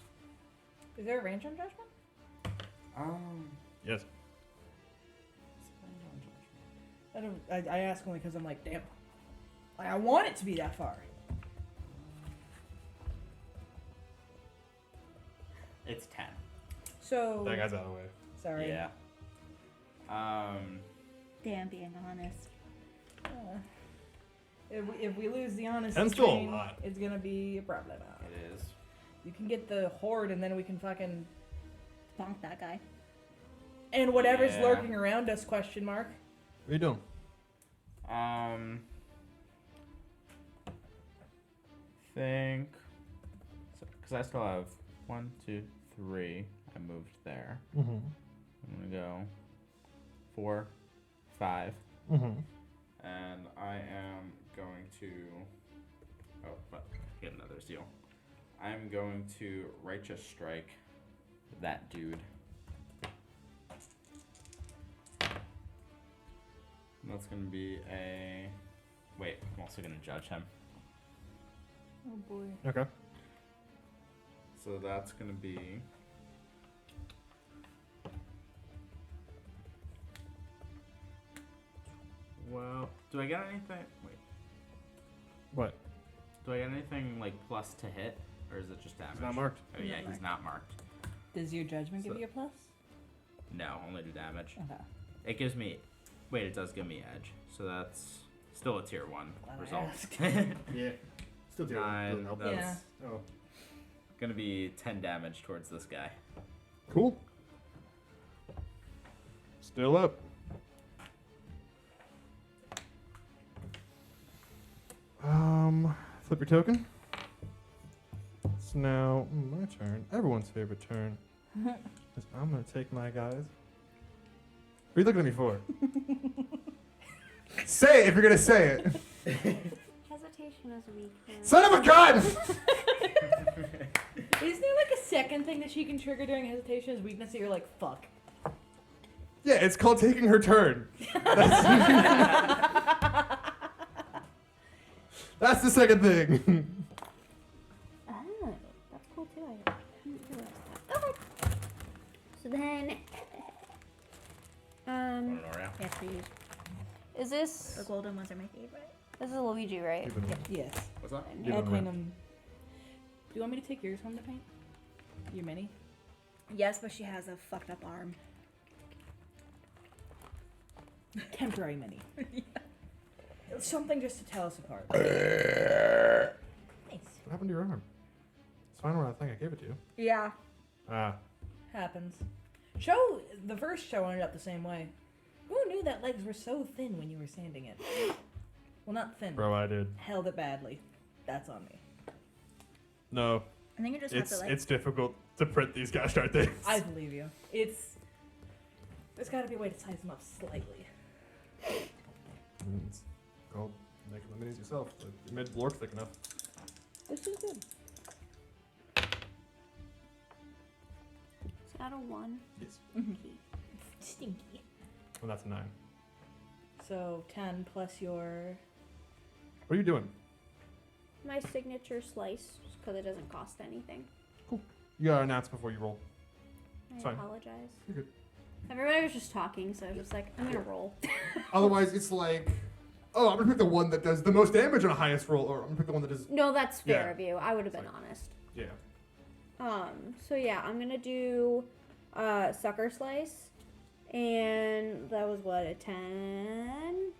Is there a range on judgment? Yes. I ask only because I'm like, damn. Like, I want it to be that far. It's 10. So. That guy's out of the way. Sorry. Yeah. Damn, being honest. If we lose the honesty Ten's still a train, lot. it's gonna be a problem. It is. You can get the horde, and then we can fucking Bonk that guy. and whatever's Yeah. lurking around us. Question mark. What are you doing? Think... Because I still have 1, 2, 3. I moved there. Mm-hmm. I'm gonna go 4, 5. Mm-hmm. And I am going to... Oh, but get another zeal. I'm going to righteous strike that dude. And that's gonna be a... Wait, I'm also gonna judge him. Oh boy. Okay. So that's gonna be... Well, do I get anything? Wait, What? do I get anything like plus to hit, or is it just damage? It's not marked. Oh yeah, he's not marked. Does your judgment give So- you a plus? No, only do damage. Okay. It gives me. Wait, it does give me edge, so that's still a tier 1 Glad I result. asked. Yeah. Still doing Nine. help. That's Yeah. Oh. gonna be 10 damage towards this guy. Cool. Still up. Flip your token. It's now my turn. Everyone's favorite turn. 'Cause I'm gonna take my guys. What are you looking at me for? Say it if you're gonna say it. Hesitation is weak. Son of a gun! Isn't there like a second thing that she can trigger during hesitation as weakness that you're like, fuck? Yeah, it's called taking her turn. That's the second thing. Oh, that's cool too. I didn't realize that. Okay. So then, Honoria. Yes, please. is this The golden ones are my favorite. this is Luigi, right? Yes. What's that? Give I'll him paint a- them. Do you want me to take yours home to paint? Your mini? Yes, but she has a fucked up arm. Temporary mini. Something just to tell us apart. Nice. What happened to your arm? It's fine when I think I gave it to you. Yeah. Ah. Happens. The first show ended up the same way. Who knew that legs were so thin when you were sanding it? Well, not thin. Bro, I did. Held it badly. That's on me. No. I think you just have to like. It's difficult to print these gosh darn things. I believe you. There's got to be a way to size them up slightly. It's called making the minis yourself. Like, you made the lore thick enough. This is good. Is that a 1? Yes. Stinky. Well, that's a 9. So 10 plus your. What are you doing? My signature slice, just because it doesn't cost anything. You gotta announce before you roll. I Fine. apologize. You're good. Everybody was just talking, so I was just like, I'm gonna roll. Otherwise, it's like, oh, I'm gonna pick the one that does the most damage on a highest roll, or I'm gonna pick the one that does. No, that's fair Yeah. of you. I would have been It's honest. Yeah. So yeah, I'm gonna do sucker slice, and that was what, a 10?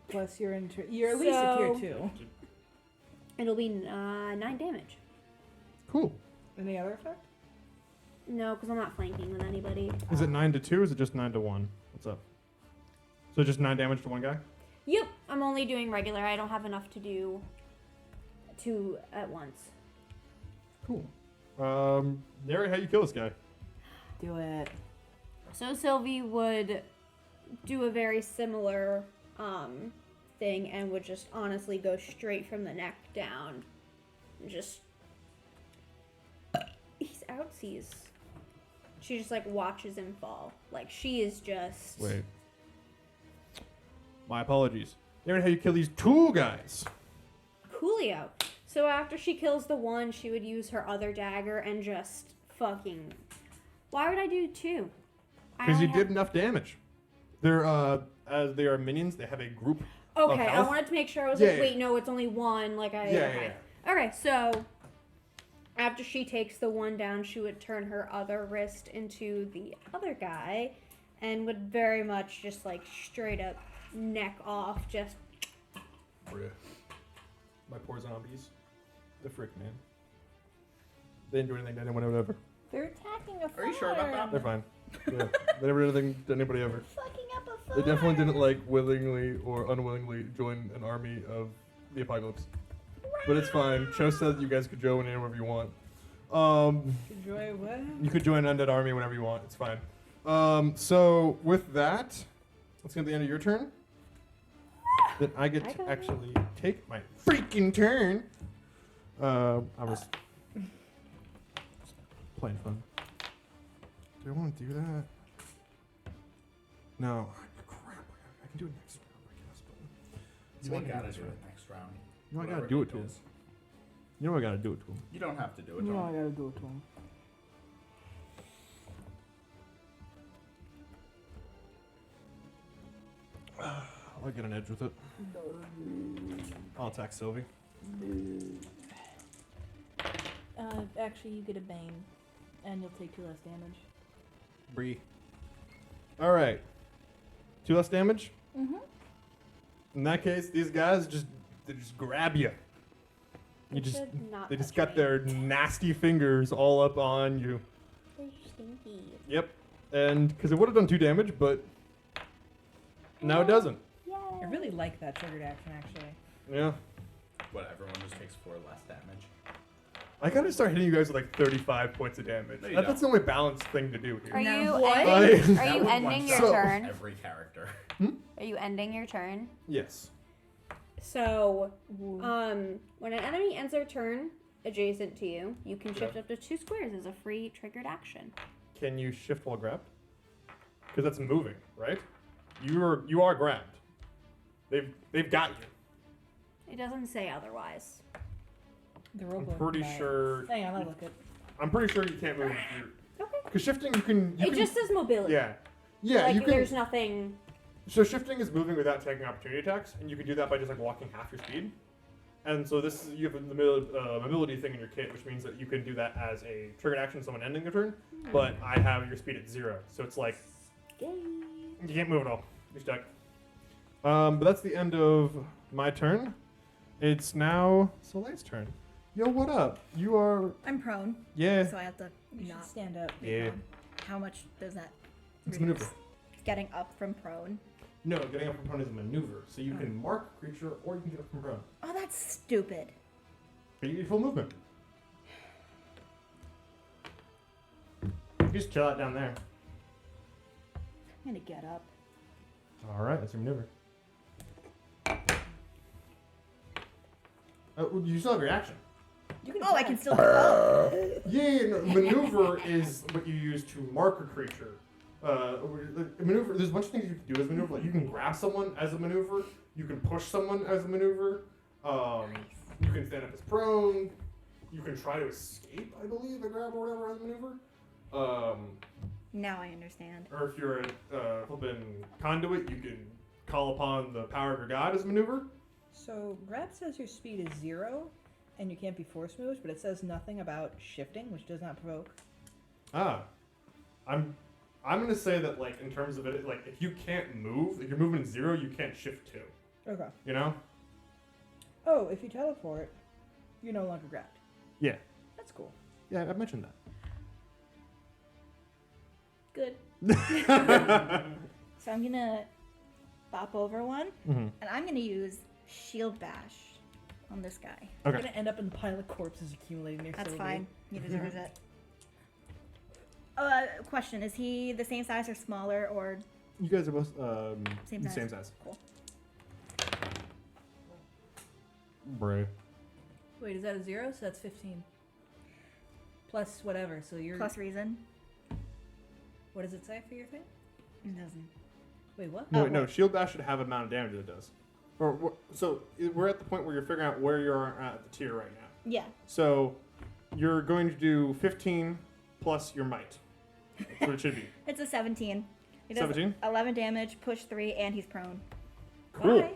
Plus you're you're at least a tier So- 2. It'll be 9 damage. Cool. Any other effect? No, because I'm not flanking with anybody. Is it 9 to 2 or is it just 9 to 1? What's up? So just 9 damage to one guy? Yep, I'm only doing regular. I don't have enough to do 2 at once. Cool. Neri, how you kill this guy? Do it. So Sylvie would do a very similar thing and would just honestly go straight from the neck down. Just he's outsies. She just like watches him fall. Like she is just Wait. My apologies. Aaron, how you kill these 2 guys? Coolio. So after she kills the one, she would use her other dagger and just fucking. Why would I do 2? Because you did enough damage. They're as they are minions, they have a group. Okay, of I health. wanted to make sure I was Yeah, like, yeah. wait, no, it's only 1. Like I. Yeah, okay. Okay, so after she takes the one down, she would turn her other wrist into the other guy, and would very much just like straight up neck off, just. My poor zombies. The frick, man. They didn't do anything to anyone ever. They're attacking a farm. Are you sure about that? They're fine. Yeah. They never did anything to anybody ever. Fucking up a They farm. definitely didn't like willingly or unwillingly join an army of the apocalypse. But it's fine. Cho said you guys could join whenever you want. Enjoy what? You could join an undead army whenever you want. It's fine. So with that, let's get to the end of your turn. Then I get I to got it. actually take my freaking turn. I was playing fun. Do I want to do that? No. Crap. I can do it next round, I guess. But You So ain't I got gotta it do for it. the next round. You know I gotta Whatever do it it to him. is. You know I gotta do it to him. You don't have to do it, No, I John. gotta do it to him. I'll get an edge with it. I'll attack Sylvie. Actually, you get a bane, and you'll take 2 less damage. Bree. All right. 2 less damage. Mm-hmm. In that case, these guys they just grab you. They should not They just touch got me. their nasty fingers all up on you. They're stinky. Yep. And because it would have done 2 damage, but now it doesn't. Yay. I really like that triggered action, actually. Yeah. What, everyone just takes 4 less damage? I gotta start hitting you guys with like 35 points of damage. No, you That's don't. the only balanced thing to do Are here. you What? ending, That are you would ending your So- turn? Every character. Are you ending your turn? Yes. So, when an enemy ends their turn adjacent to you, you can shift up to 2 squares as a free triggered action. Can you shift while grabbed? Because that's moving, right? You are grabbed. They've got you. It doesn't say otherwise. The I'm rope pretty sure. Hang on, I'll look it. I'm pretty sure you can't move. Okay. Because shifting, you can. It just says mobility. Yeah. Yeah, like you can. there's nothing. So shifting is moving without taking opportunity attacks, and you can do that by just like walking half your speed. And so this is, you have the mobility thing in your kit, which means that you can do that as a triggered action, someone ending their turn. But I have your speed at 0, so it's like Yay. you can't move at all. You're stuck. But that's the end of my turn. It's now Soleil's turn. Yo, what up? You are I'm prone, yeah. so I have to You should not. stand up. Yeah. How much does that? It's reduce? maneuver. Getting up from prone. No, getting up from prone is a maneuver. So you can mark a creature or you can get up from prone. Oh, that's stupid. But you get full movement. You just chill out down there. I'm gonna get up. Alright, that's your maneuver. Well, you still have your action. You can Oh, I attack. can still go up. Yeah, no, maneuver is what you use to mark a creature. Maneuver. There's a bunch of things you can do as maneuver. Like you can grab someone as a maneuver. You can push someone as a maneuver. You can stand up as prone. You can try to escape, I believe, a grab or whatever as a maneuver. Now I understand. Or if you're a flippin' conduit, you can call upon the power of your god as a maneuver. So grab says your speed is 0, and you can't be force moved, but it says nothing about shifting, which does not provoke. I'm gonna say that like in terms of it, like if you can't move, if you're moving 0, you can't shift 2. Okay. You know? Oh, if you teleport, you're no longer grabbed. Yeah. That's cool. Yeah, I mentioned Good. that. So I'm gonna bop over one, Mhm. and I'm gonna use shield bash on this guy. You're Okay. gonna end up in the pile of corpses accumulating near That's Sylvia. fine. He deserves it. Question: is he the same size or smaller, or You guys are both Same size. same size. Cool. Bray. Wait, is that a 0? So that's 15. Plus whatever. So you're. Plus reason. What does it say for your thing? It doesn't. Wait, what? No, no. Shield bash should have amount of damage it does. So we're at the point where you're figuring out where you're at the tier right now. Yeah. So you're going to do 15 plus your might. That's what it should be. It's a 17. He does 17? 11 damage, push 3, and he's prone. Cool.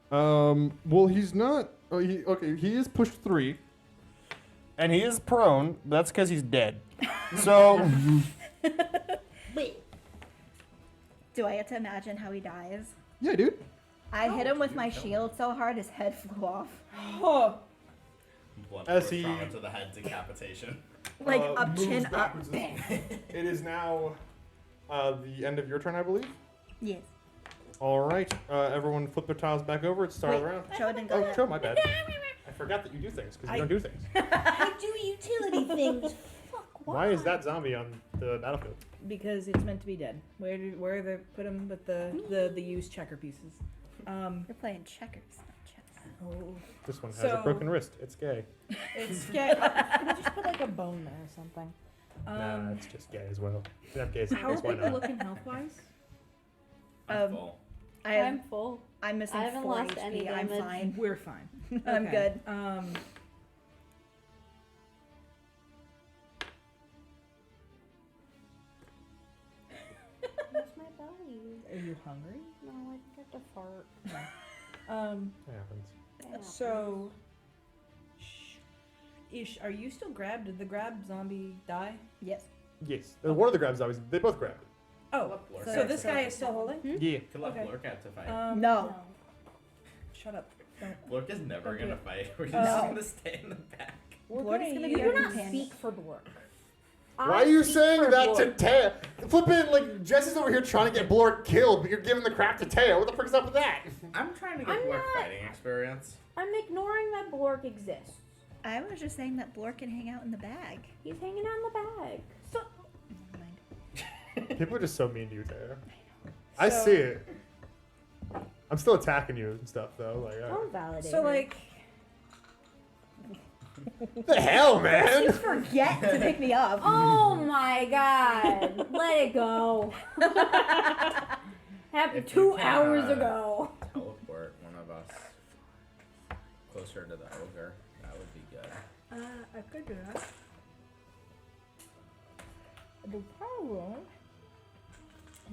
Bye. Well, he's not. Oh, he is pushed 3. And he is prone. That's because he's dead. So. Wait. Do I get to imagine how he dies? Yeah, dude. I hit him with my shield so hard his head flew off. Oh. Blunt As force he- trauma to the head, decapitation. Like up moves chin up. backwards. It is now the end of your turn, I believe. Yes. All right. Everyone flip their tiles back over. It's start of the round. Show didn't go Oh, yet. Joe, my bad. I forgot that you do things because you don't do things. I do utility things. Why is that zombie on the battlefield? Because it's meant to be dead. Where they put them with the used checker pieces? You're playing checkers, not chess. Oh, This one has So- a broken wrist. It's gay. it's gay. Can we just put like a bone there or something? Nah, it's just gay as well. If you have gays, How are why people not? looking health wise? I'm full. I'm full. I'm missing I haven't 4 lost HP. any I'm damage. fine. We're fine. I'm Okay. good. Where's my belly? Are you hungry? No, I think I have to fart. It happens. Damn. So, are you still grabbed? Did the grab zombie die? Yes. Yes. One of the grabs zombies, they both grabbed. Oh, Blurk so out this to guy fight. is still holding? Yeah. Could let Okay. Blurk out to fight. No. Shut up. Don't. Blurk is never Don't do gonna it. fight. We're just No. gonna stay in the back. Blork is gonna be You our do not companion. speak for Blork. Why are you saying that to Taya? Flippin', like, Jess is over here trying to get Blork killed, but you're giving the crap to Taya. What the frick's up with that? I'm trying to get I'm Blurk not- fighting experience. I'm ignoring that Blork exists. I was just saying that Blork can hang out in the bag. He's hanging out in the bag. So Never mind. People are just so mean to you, Taya. I So- see it. I'm still attacking you and stuff, though. Like, don't validate. So her. like, what the hell, man? You forget to pick me up. Oh my god! Let it go. Happened If 2 you can, hours ago. Teleport one of us closer to the ogre. That would be good. I could do that. The problem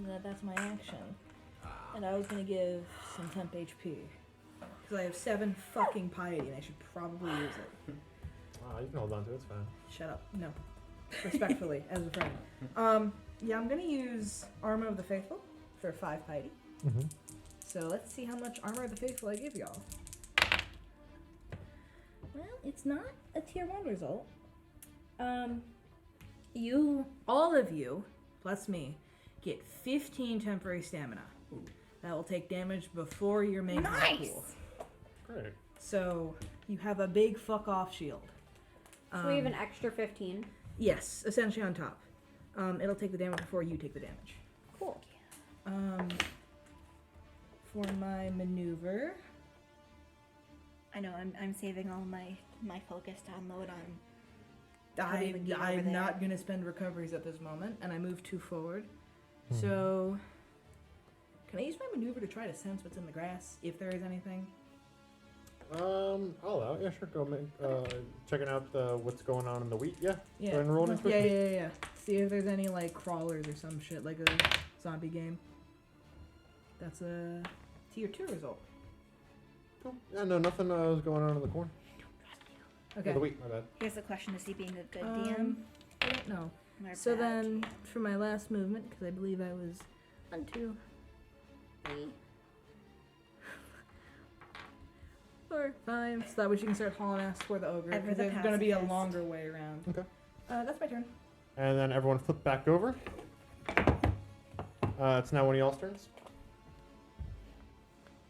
is that that's my action, and I was gonna give some temp HP because I have 7 fucking piety, and I should probably use it. You can hold on to it. It's fine. Shut up. No. Respectfully, as a friend. Yeah, I'm gonna use Armor of the Faithful for 5 piety. Mm-hmm. So let's see how much Armor of the Faithful I give y'all. Well, it's not a tier 1 result. All of you, plus me, get 15 temporary stamina. That will take damage before your main health Nice! pool. Great. So you have a big fuck off shield. So we have an extra 15. Yes, essentially on top. It'll take the damage before you take the damage. Cool. For my maneuver, I know. I'm saving all my focus to unload on. How do you even get over I'm there? not gonna spend recoveries at this moment, and I move 2 forward. So, can I use my maneuver to try to sense what's in the grass, if there is anything? I'll allow it. Yeah, sure. Go make, checking out what's going on in the wheat. Yeah. Go Yeah. ahead and roll it Yeah, in yeah. See if there's any like crawlers or some shit like a zombie game. That's a tier 2 result. Cool. Yeah, no, nothing was going on in the corn. Okay. The wheat, my bad. Here's the question: Is he being a good DM? I don't know. Or So bad? then, for my last movement, because I believe I was 1, 2, 3, 4, 5. So that way you can start hauling ass for the ogre. Ever Because the there's going to be a pacifist. longer way around. Okay. That's my turn. And then everyone flip back over. It's now one of y'all's turns.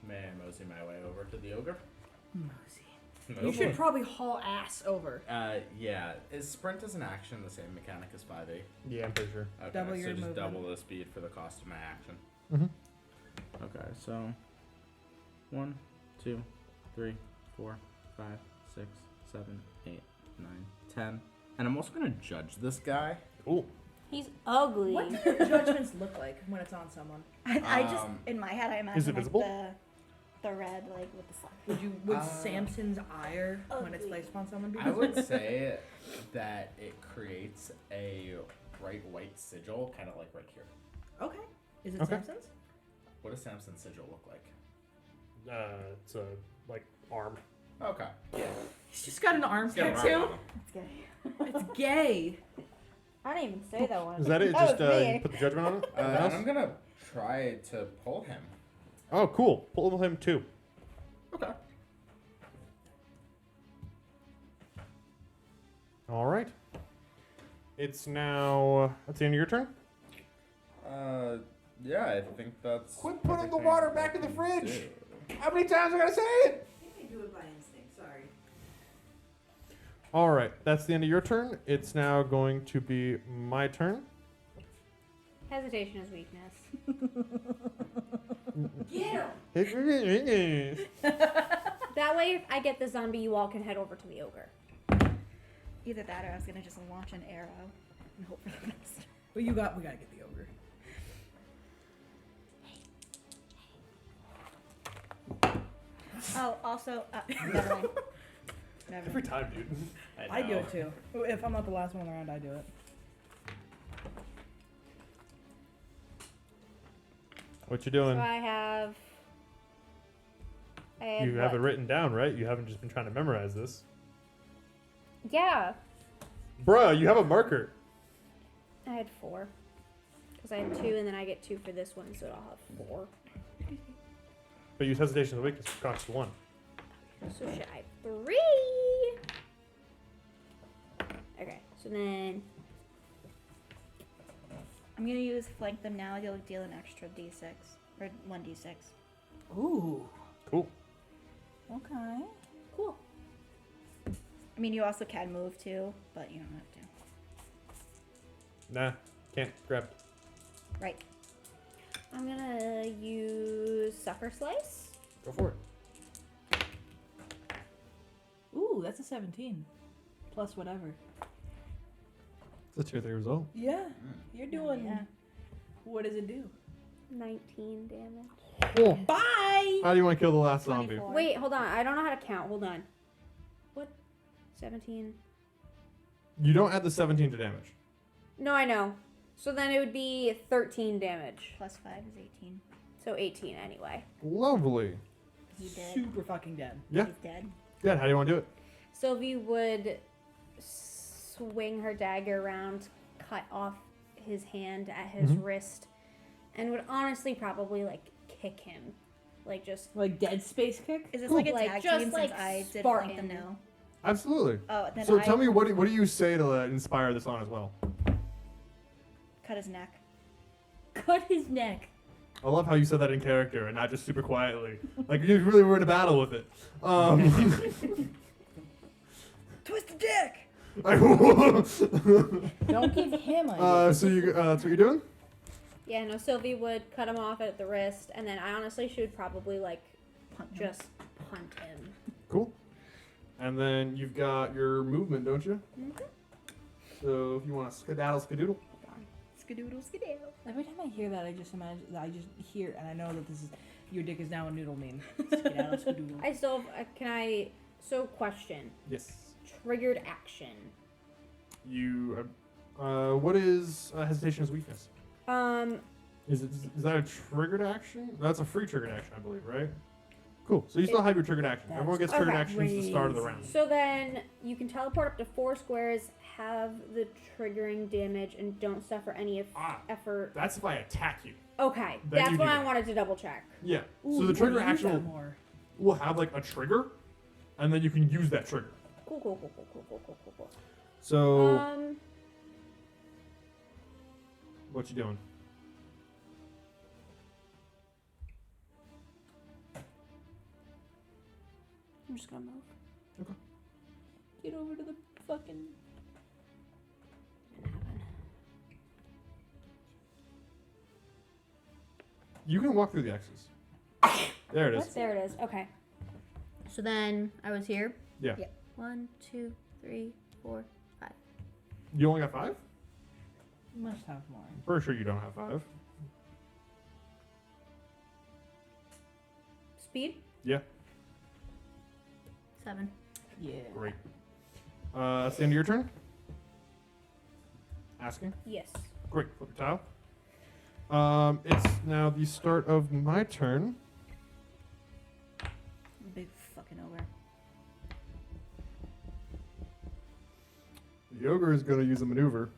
May I mosey my way over to the ogre? Mosey. Go You for should it. probably haul ass over. Yeah. Is sprint as an action the same mechanic as 5e? Yeah, I'm pretty sure. Okay, Double so your just movement. double the speed for the cost of my action. Mhm. Okay, so 1, 2, 3, 4, 5, 6, 7, 8, 9, 10. And I'm also gonna judge this guy. Cool. He's ugly. What do judgments look like when it's on someone? I just in my head I imagine Is it visible? the red like with the sun. Would Samson's ire when it's placed upon someone be I would say that it creates a bright white sigil, kind of like right here. Okay. Is it Okay. Samson's? What does Samson's sigil look like? It's a like arm. Okay. Yeah. He's just got an arm It's got a tattoo. rock on him. It's good. It's gay. I didn't even say that one. Is that it? That Just was me. you put the judgment on it? And I'm gonna try to pull him. Oh, cool. Pull him too. Okay. All right. It's now. That's the end of your turn. Yeah, I think that's. Quit putting the everything water I back in the can fridge. do. How many times am I gonna say it? I do it by instinct. Sorry. All right. That's the end of your turn. It's now going to be my turn. Hesitation is weakness. Get That way, if I get the zombie, you all can head over to the ogre. Either that or I was gonna just launch an arrow and hope for the best. But we gotta get the ogre. Oh, also, never mind. Never Every mind. time, dude. I do it too. If I'm not the last one around, I do it. What you So doing? I have. You have it written down, right? You haven't just been trying to memorize this. Yeah, Bruh, you have a marker. I had 4. Because I had 2, and then I get 2 for this one, so I'll have 4. But use hesitation of the weakness. Costs 1. So should I have 3? Okay, so then. I'm gonna use flank them now. You'll deal an extra d6 or 1d6. Ooh. Cool. Okay. Cool. I mean, you also can move too, but you don't have to. Nah, can't grab. Right. I'm gonna use Sucker Slice. Go for it. Ooh, that's a 17. Plus whatever. It's a tier 3 result. Yeah. You're doing. Yeah. What does it do? 19 damage. Cool. Bye. How do you want to kill the last zombie? 24. Wait, hold on. I don't know how to count. Hold on. What? 17. You don't add the 17 to damage. No, I know. So then it would be 13 damage. Plus 5 is 18. So 18 anyway. Lovely. He's dead. Super fucking dead. Yeah. He's dead. Yeah, how do you want to do it? Sylvie would swing her dagger around, cut off his hand at his wrist, and would honestly probably like kick him. Like just Like Dead Space Kick? Is this Cool. like a Like, tag just team like since I did Spartan. flank them now? Absolutely. Oh, then So I tell me, what do you say to inspire this on as well? cut his neck. Cut his neck. I love how you said that in character and not just super quietly. Like you really were in a battle with it. Twist the dick! Don't give him a. So you that's what you're doing? yeah, no. Sylvie would cut him off at the wrist, and then I honestly should probably like Punt him. just punt him. Cool. And then you've got your movement, don't you? So if you want to skedaddle, skadoodle. Skadoodle skadoodle. Every time I hear that, I just imagine. I just hear, and I know that this is your dick is now a noodle meme. Skedaddle, skadoodle. I still can I. So question. Yes. Triggered action. You. What is hesitation as weakness? Is that a triggered action? That's a free triggered action, I believe, right? Cool. So you still have your triggered action. That's Everyone gets triggered okay. actions at the start of the round. So then you can teleport up to 4 squares, have the triggering damage, and don't suffer any effort. That's if I attack you. Okay, Then that's you what do I that. wanted to double check. Yeah. Ooh, so the you trigger wanna use action that will, more. will have like a trigger, and then you can use that trigger. Cool, cool, cool, cool, cool, cool, cool, cool, cool. So what you doing? I'm just gonna move. Okay. Get over to the fucking. You can walk through the X's. There it is. There it is. Okay. So then I was here. Yeah. Yeah. 1, 2, 3, 4, 5. You only got 5? You must have more. I'm pretty sure you don't have 5. Speed? Yeah. 7. Yeah. Great. It's the end of your turn. Asking. Yes. Great. Flip your tile. It's now the start of my turn. Big fucking ogre. The ogre is going to use a maneuver.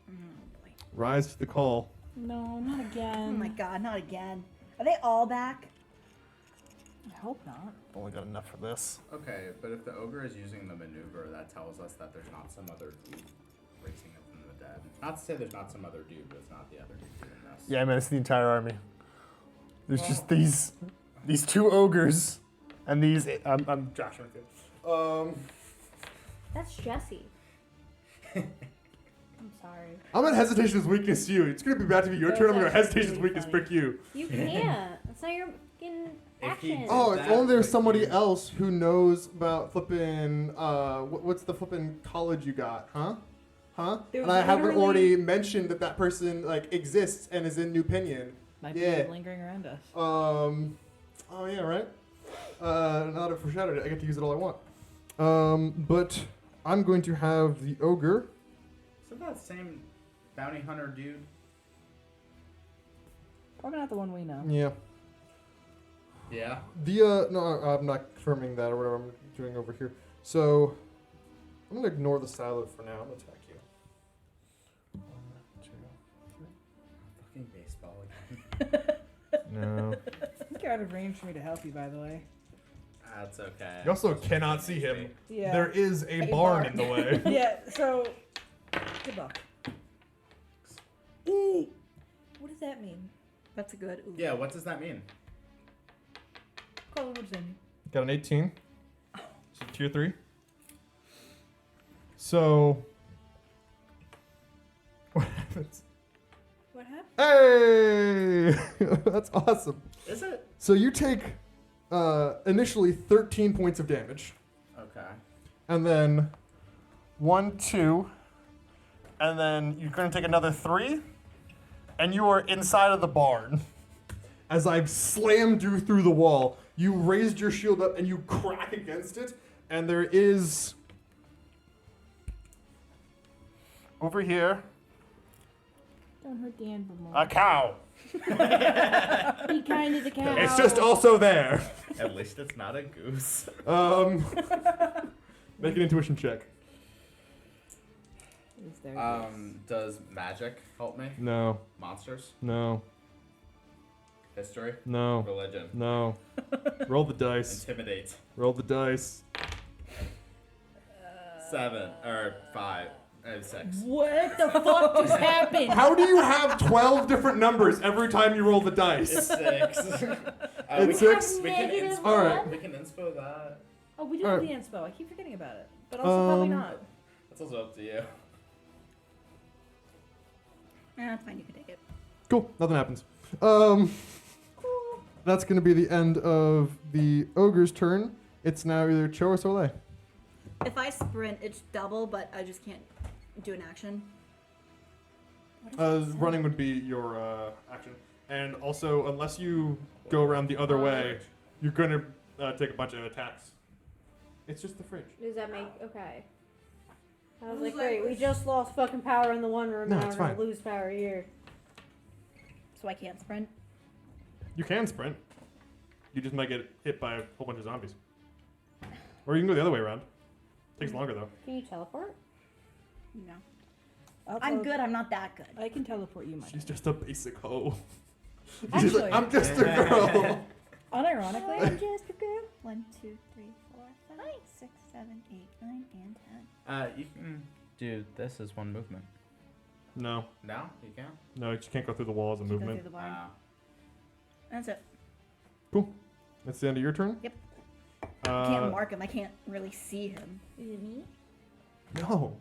Oh boy. Rise to the call. No, not again. Oh my god, not again. Are they all back? I hope not. Only got enough for this. Okay, but if the ogre is using the maneuver, that tells us that there's not some other dude raising it from the dead. Not to say there's not some other dude, but it's not the other dude doing this. Yeah, man, it's the entire army. There's just these 2 ogres, and these. I'm joshing with you. That's Jesse. I'm sorry. I'm at hesitation as weakness you. It's going to be bad to be your That's turn. I'm going to actually hesitation as really weakness funny. prick you. You can't. That's not your fucking If he action. did Oh, it's that, only there's like, somebody you- else who knows about flipping. What's the flipping college you got, huh? Huh? There And was I haven't literally- already mentioned that that person like exists and is in New Pinion. Might Yeah. be lingering around us. Oh yeah, right. Now that I've foreshadowed it, I get to use it all I want. But I'm going to have the ogre. Isn't that same bounty hunter dude? Probably not the one we know. Yeah. Yeah. The no, I'm not confirming that or whatever I'm doing over here. So I'm gonna ignore the silo for now. I'm gonna attack you. 1, 2, 3. Fucking baseball again. No. I think you're out of range for me to help you, by the way. That's okay. You also cannot see him. Yeah. There is a A barn barn. in the way. Yeah, so. Good luck. Ooh! What does that mean? That's a good. Ooh. Yeah, what does that mean? Collin, what does that mean? Got an 18. So tier 3. So what happens? What happened? Hey! That's awesome. Is it? So you take initially 13 points of damage. Okay. And then 1, 2, and then you're going to take another 3, and you are inside of the barn. as I slammed you through the wall, you raised your shield up and you crack against it, and there is Over here, Don't hurt the anvil more. a cow. Be kind to the cow. it's just also there. At least it's not a goose. Make an intuition check. Is there Does magic help me? No, Monsters? no, History? no, Religion? no. Roll the dice. Intimidate? Roll the dice. 7 or 5 and 6. What the fuck just happened? How do you have 12 different numbers every time you roll the dice? It's 6. It's 6? We can Negative inspo, Alright. we can inspo that. Oh, we do Alright. have the inspo. I keep forgetting about it. But also probably Um, not. That's also up to you. That's fine. You can take it. Cool, nothing happens. That's going to be the end of the ogre's turn. It's now either Cho or Soleil. If I sprint, it's double, but I just can't do an action. Running would be your action. And also, unless you go around the other way, you're going to take a bunch of attacks. It's just the fridge. Does that make okay? I was like, great, we just lost fucking power in the one room, No, now it's we're gonna fine. lose power here. So I can't sprint. You can sprint. You just might get hit by a whole bunch of zombies. Or you can go the other way around. Takes longer, though. Can you teleport? No. I'll I'm tele- good. I'm not that good. I can teleport you, my She's just a basic hoe. She's Actually, like, I'm just a girl. unironically, I'm just a girl. 1, 2, 3, 4, 5, 6, 7, 8, 9, and 10. You can do this as one movement. No. No? You can't? No, you can't go through the walls of Go movement. through the barn. Wow. That's it. Cool. That's the end of your turn? Yep. I can't Uh, mark him. I can't really see him. is it me? no.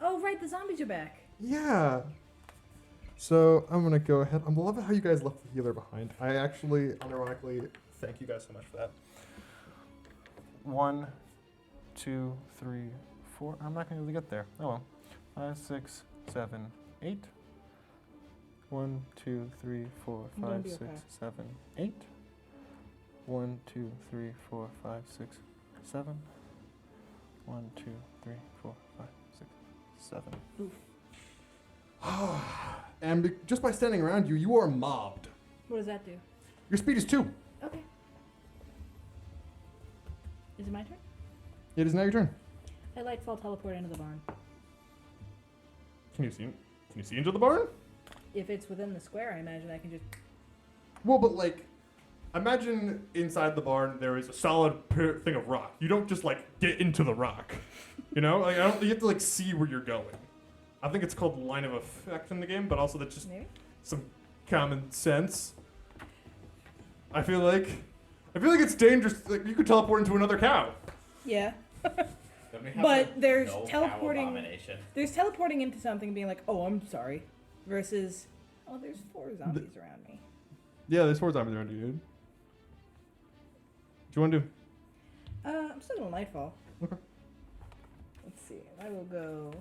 Oh, right, the zombies are back. Yeah. So I'm gonna go ahead. I love how you guys left the healer behind. I actually, unironically, thank you guys so much for that. 1, 2, 3, 4. I'm not going to be able to get there. Oh well. 5, 6, 7, 8. 1, 2, 3, 4, I'm gonna 5, be 6, okay. 7, 8. 1, 2, 3, 4, 5, 6, 7. 1, 2, 3, 4, 5, 6, 7. And just by standing around you, you are mobbed. What does that do? Your speed is 2. Okay. Is it my turn? It is now your turn. I lightfall teleport into the barn. Can you see into the barn? If it's within the square, I imagine I can just. Well, but like, imagine inside the barn there is a solid thing of rock. You don't just like get into the rock, you know? Like, you have to like see where you're going. I think it's called line of effect in the game, but also that's just Maybe? some common sense. I feel like it's dangerous. Like, you could teleport into another cow. Yeah. Then we have But the there's no cow teleporting. abomination. There's teleporting into something and being like, oh, I'm sorry. Versus, oh, there's 4 zombies around me. Yeah, there's 4 zombies around you, dude. What you want to do? I'm still gonna nightfall. Okay. Let's see. I will go.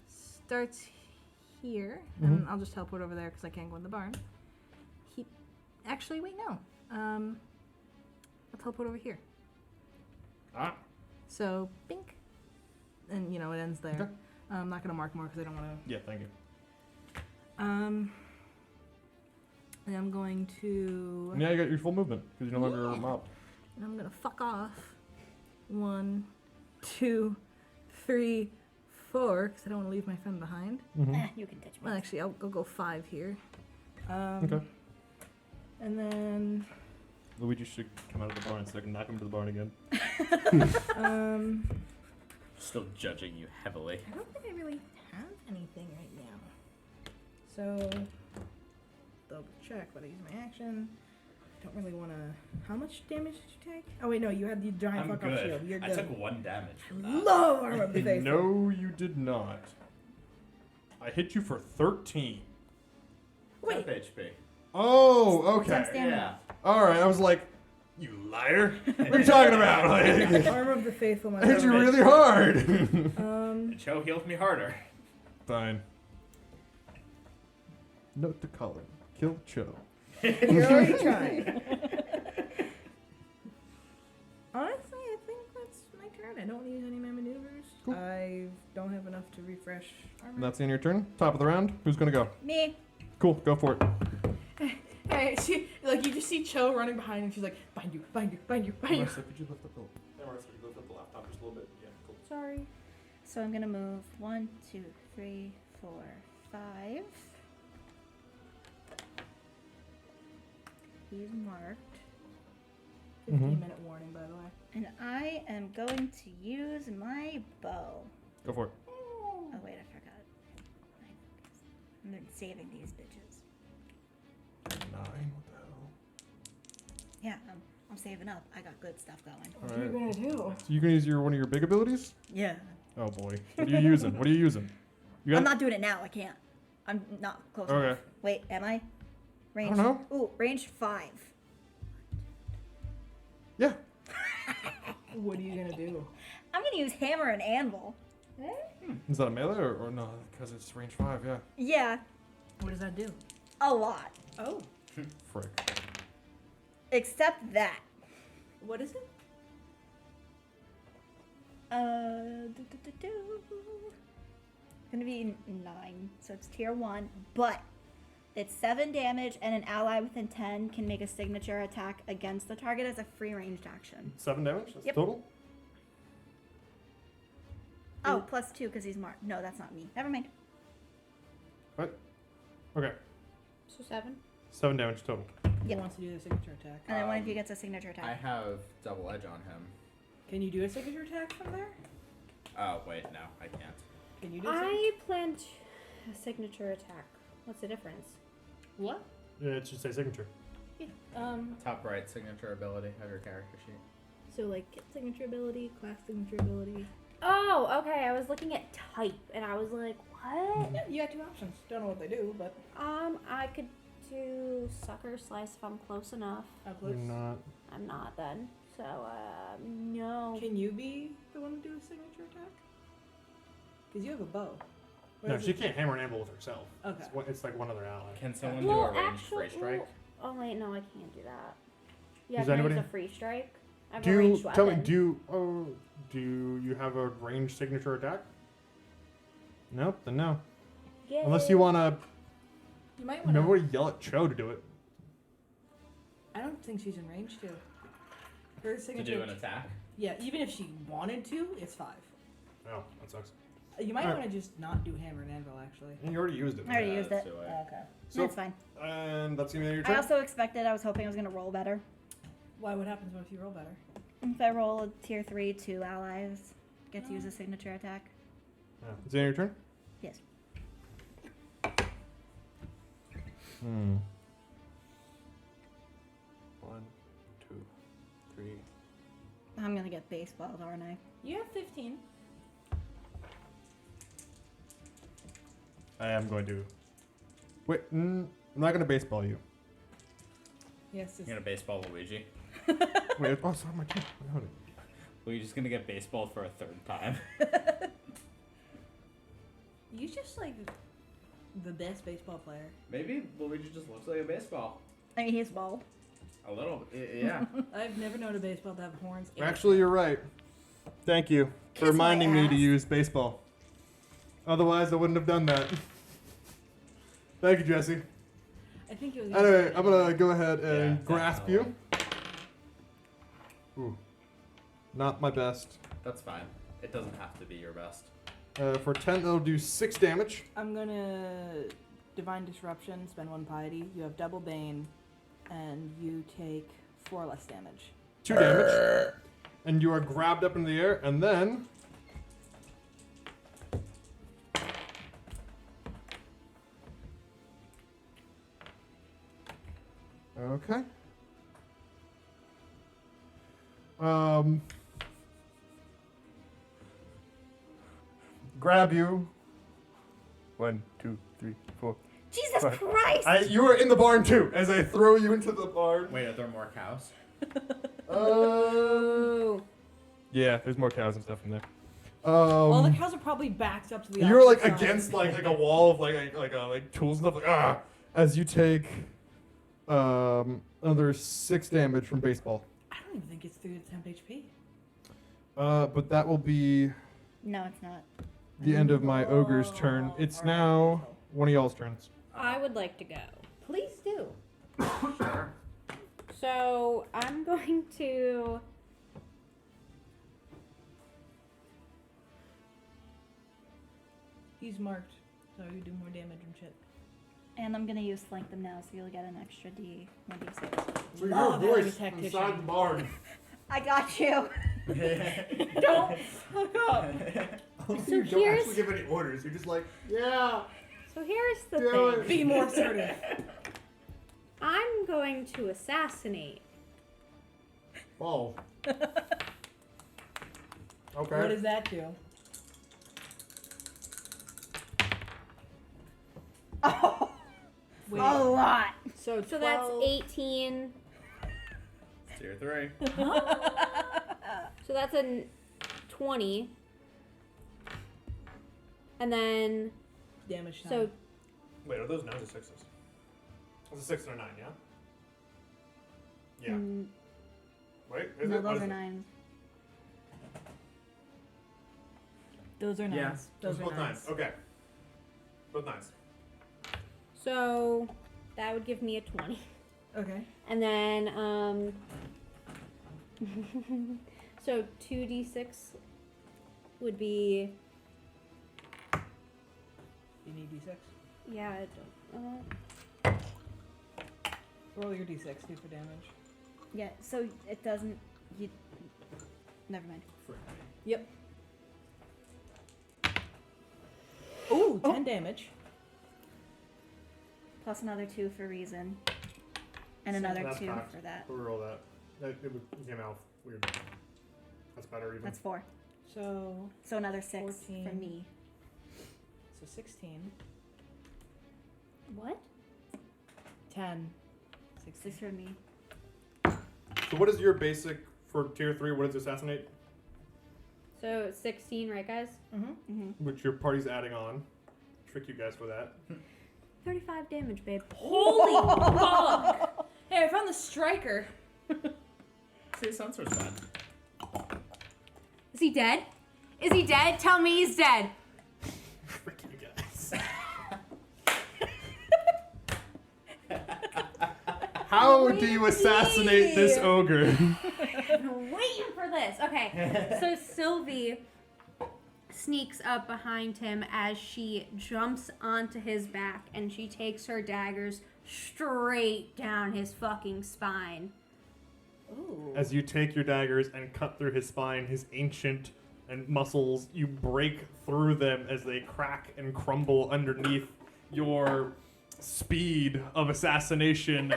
Starts here. Mhm. I'll just teleport over there because I can't go in the barn. Actually, wait, no. I'll teleport over here. Ah. So, bink. And, you know, it ends there. Okay. I'm not going to mark more because I don't want Yeah, thank you. to. And I'm going to. And yeah, you got your full movement because you're no longer a mob. And I'm going to fuck off. 1, 2, 3, 4. Because I don't want to leave my friend behind. Mm-hmm. You can touch me. Well, actually, I'll go 5 here. Okay. And then. Luigi should come out of the barn so I can knock him to the barn again. Still judging you heavily. I don't think I really have anything right now. So, double check, but I use my action. Don't really want to. How much damage did you take? Oh, wait, no, you had the giant I'm fuck off good. shield. You're I good. took 1 damage from that. Love Armor of the Faithful. No, you did not. I hit you for 13. Wait. Half HP. Oh, okay. Sometimes damage. Yeah. All right, I was like, you liar. What are you talking about? Like, Armor of the Faithful, my I hit you lord. really hard. And Cho healed me harder. Fine. Note to Collin. Kill Cho. You're already trying. Honestly, I think that's my turn. I don't use any of my maneuvers. Cool. I don't have enough to refresh armor. And that's the end of your turn. Top of the round. Who's going to go? Me. Cool, go for it. Hey, she, like, you just see Cho running behind and she's like, bind you, bind you, bind you, bind you. Marissa, could you lift up the laptop just a little bit? Yeah, cool. Sorry. So I'm gonna move 1, 2, 3, 4, 5. He's marked. 15-minute warning, by the way. And I am going to use my bow. Go for it. Oh wait, I forgot. I'm saving these bitches. 9, what the hell? Yeah, I'm saving up. I got good stuff going. What are you gonna do? So you can use one of your big abilities? Yeah. Oh boy. What are you using? What are you using? You I'm not doing it now. I can't. I'm not close enough. Okay. Wait, am I? Range. I don't know. Ooh, range 5. Yeah. What are you gonna do? I'm gonna use hammer and anvil. Is that a melee or no? Because it's range 5, yeah. Yeah, What does that do? a lot. Oh. Frick. Except that. What is it? Gonna be 9, so it's tier 1, but it's 7 damage, and an ally within 10 can make a signature attack against the target as a free ranged action. 7 damage? That's Yep. total? Oh, plus 2 because he's marked. No, that's not me. Never mind. What? Okay. So 7. 7 damage total. Who Yep. wants to do the signature attack? And then one of you gets a signature I attack. have double edge on him. Can you do a signature attack from there? Oh, wait, no, I can't. Can you do a I planned a signature attack. What's the difference? What? Yeah, it should say signature. Top right signature ability of your character sheet. So, like, signature ability, class signature ability. Oh, okay. I was looking at type, and I was like, what? Yeah, you got 2 options. Don't know what they do, but I could do sucker slice if I'm close enough. how close? You're not. I'm not then. So, no. Can you be the one to do a signature attack? Because you have a bow. Or No, is she it- can't hammer and anvil with herself. Okay. It's like one other ally. Can someone Well, do a ranged free actually, strike? oh wait, no, I can't do that. Yeah, Does can I use anybody- a free strike? I have Do a you ranged tell me? weapon. Do you have a ranged signature attack? Nope. Then no. Yay. Unless you wanna. You might want to. Nobody yell at Cho to do it. I don't think she's in range to. Her To signature. do an attack? Yeah, even if she wanted to, it's 5. Oh, that sucks. You might Alright. want to just not do hammer and anvil, actually. And you already used it. I already Yeah, used that's it. too late. Okay. So, That's fine. and that's gonna be your I turn. also hoping I was gonna roll better. Why? What happens if you roll better? If I roll a tier 3, 2 allies get to use a signature attack. Is that your turn? Yes. Hmm. 1, 2, 3. I'm gonna get baseballed, aren't I? You have 15. I am going to. Wait, I'm not gonna baseball you. Yes. You're gonna baseball Luigi? Wait, oh, it's on my team. Hold it. Luigi's gonna get baseballed for a third time. You just like the best baseball player. Maybe Luigi just looks like a baseball. I mean, he's bald. A little, yeah. I've never known a baseball to have horns. and- Actually, you're right. Thank you for Kiss my reminding me to ass. use baseball. Otherwise, I wouldn't have done that. Thank you, Jesse. I think it was. Anyway, I'm gonna go ahead Yeah, and grasp you. definitely. Ooh, not my best. That's fine. It doesn't have to be your best. For 10, that'll do 6 damage. I'm gonna divine disruption. Spend 1 piety. You have double bane, and you take 4 less damage. 2 damage. And you are grabbed up in the air, and then. Okay. Grab you. 1, 2, 3, 4. Jesus Fine. Christ! You are in the barn too, as I throw you into the barn. Wait, are there more cows? Ooh. Yeah, there's more cows and stuff in there. All the cows are probably backed up to the. You're like opposite side. against like a wall of like tools and stuff like as you take another 6 damage from baseball. I don't even think it's through the temp HP. But that will be No, it's not. the end of my ogre's turn. It's now one of y'all's turns. I would like to go. Please do. Sure. So I'm going to. He's marked, so you do more damage and shit. And I'm gonna use flank them now, so you'll get an extra D1d6. So Love having a tactician. barn. I got you. Don't fuck up. You don't here's- actually give any orders. You're just like, yeah. So here's the Do thing. it. Be more assertive. I'm going to assassinate. Oh. Okay. What does that do? Oh, Wait. a lot. So So that's 12 18. Tier 3. So that's a 20. And then, damage time. so Wait, are those 9s or 6s? That's a 6 and a 9, yeah? Yeah. Wait, is No, it? What those is are it? 9s. those are Yeah. nines. Those are both nines. 9s. Okay. Both 9s. so that would give me a 20. Okay. And then so 2d6 would be, You need d6. yeah, I don't, Roll your d6. Do for damage. Yeah, so it doesn't. You. Never mind. Yep. Ooh, 10 damage. Plus another 2 for reason. And So another that's 2 cocked. for that. We'll roll that. It came out weird. That's better even. That's 4. So So another 6 14. from me. 16. what? 10. 16. 6 from me. So what is your basic for tier 3? What is assassinate? So 16, right, guys? Which your party's adding on. Trick you guys for that. 35 damage, babe. Holy fuck! Hey, I found the striker. See, Sensor's bad. Is he dead? Is he dead? Tell me he's dead. Frick you guys. How do you assassinate this ogre? I've been waiting for this. Okay, so Sylvie sneaks up behind him as she jumps onto his back and she takes her daggers straight down his fucking spine. Ooh. As you take your daggers and cut through his spine, his ancient and muscles, you break through them as they crack and crumble underneath your speed of assassination.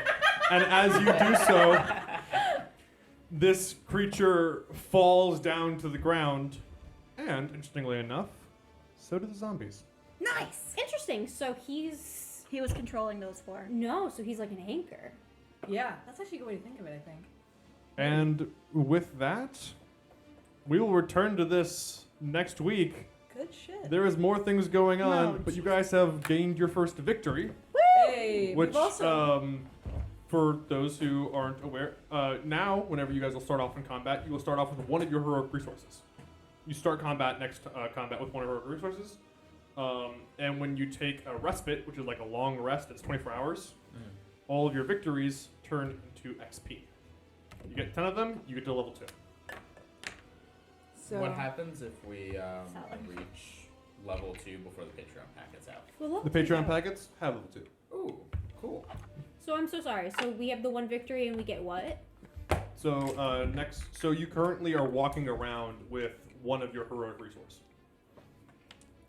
And as you do so, this creature falls down to the ground. And, interestingly enough, so do the zombies. Nice. Interesting. So He was controlling those 4. so he's like an anchor. Yeah, that's actually a good way to think of it, I think. And with that, we will return to this next week. Good shit. There is more things going on, No, but you guys have gained your first victory, Hey, which, we've also... for those who aren't aware, now, whenever you guys will start off in combat, you will start off with one of your heroic resources. You start combat combat with one of your heroic resources, and when you take a respite, which is like a long rest, it's 24 hours, all of your victories turn into XP. You get 10 of them, you get to level 2. So, What happens if we Solid. reach level 2 before the Patreon packet's out? The Patreon packets have level 2. Ooh, cool. So I'm so sorry. So we have the one victory and we get what? So so you currently are walking around with one of your heroic resource.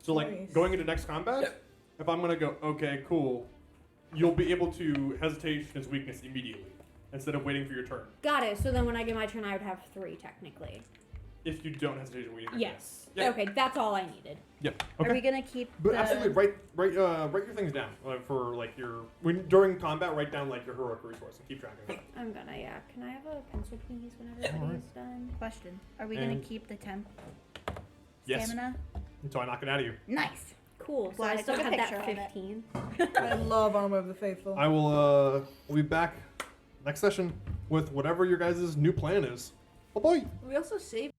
So like Nice. going into next combat, if I'm gonna go, okay, cool, you'll be able to hesitation as weakness immediately instead of waiting for your turn. Got it. So then when I get my turn, I would have 3 technically. If you don't hesitation weakness. Yes. Yeah. Okay, that's all I needed. Yep. Are Okay. we gonna keep But the... absolutely write your things down for like during combat. Write down like your heroic resource and keep track of it. I'm gonna, yeah. Can I have a pencil, please, when everybody's Alright. done? Question. Are we gonna And- keep the temp Yes. stamina? Until I knock it out of you. Nice. Cool. So Glad I I still took a have that picture of it. 15. I love Armor of the Faithful. I will we'll be back next session with whatever your guys' new plan is. Oh boy. We also saved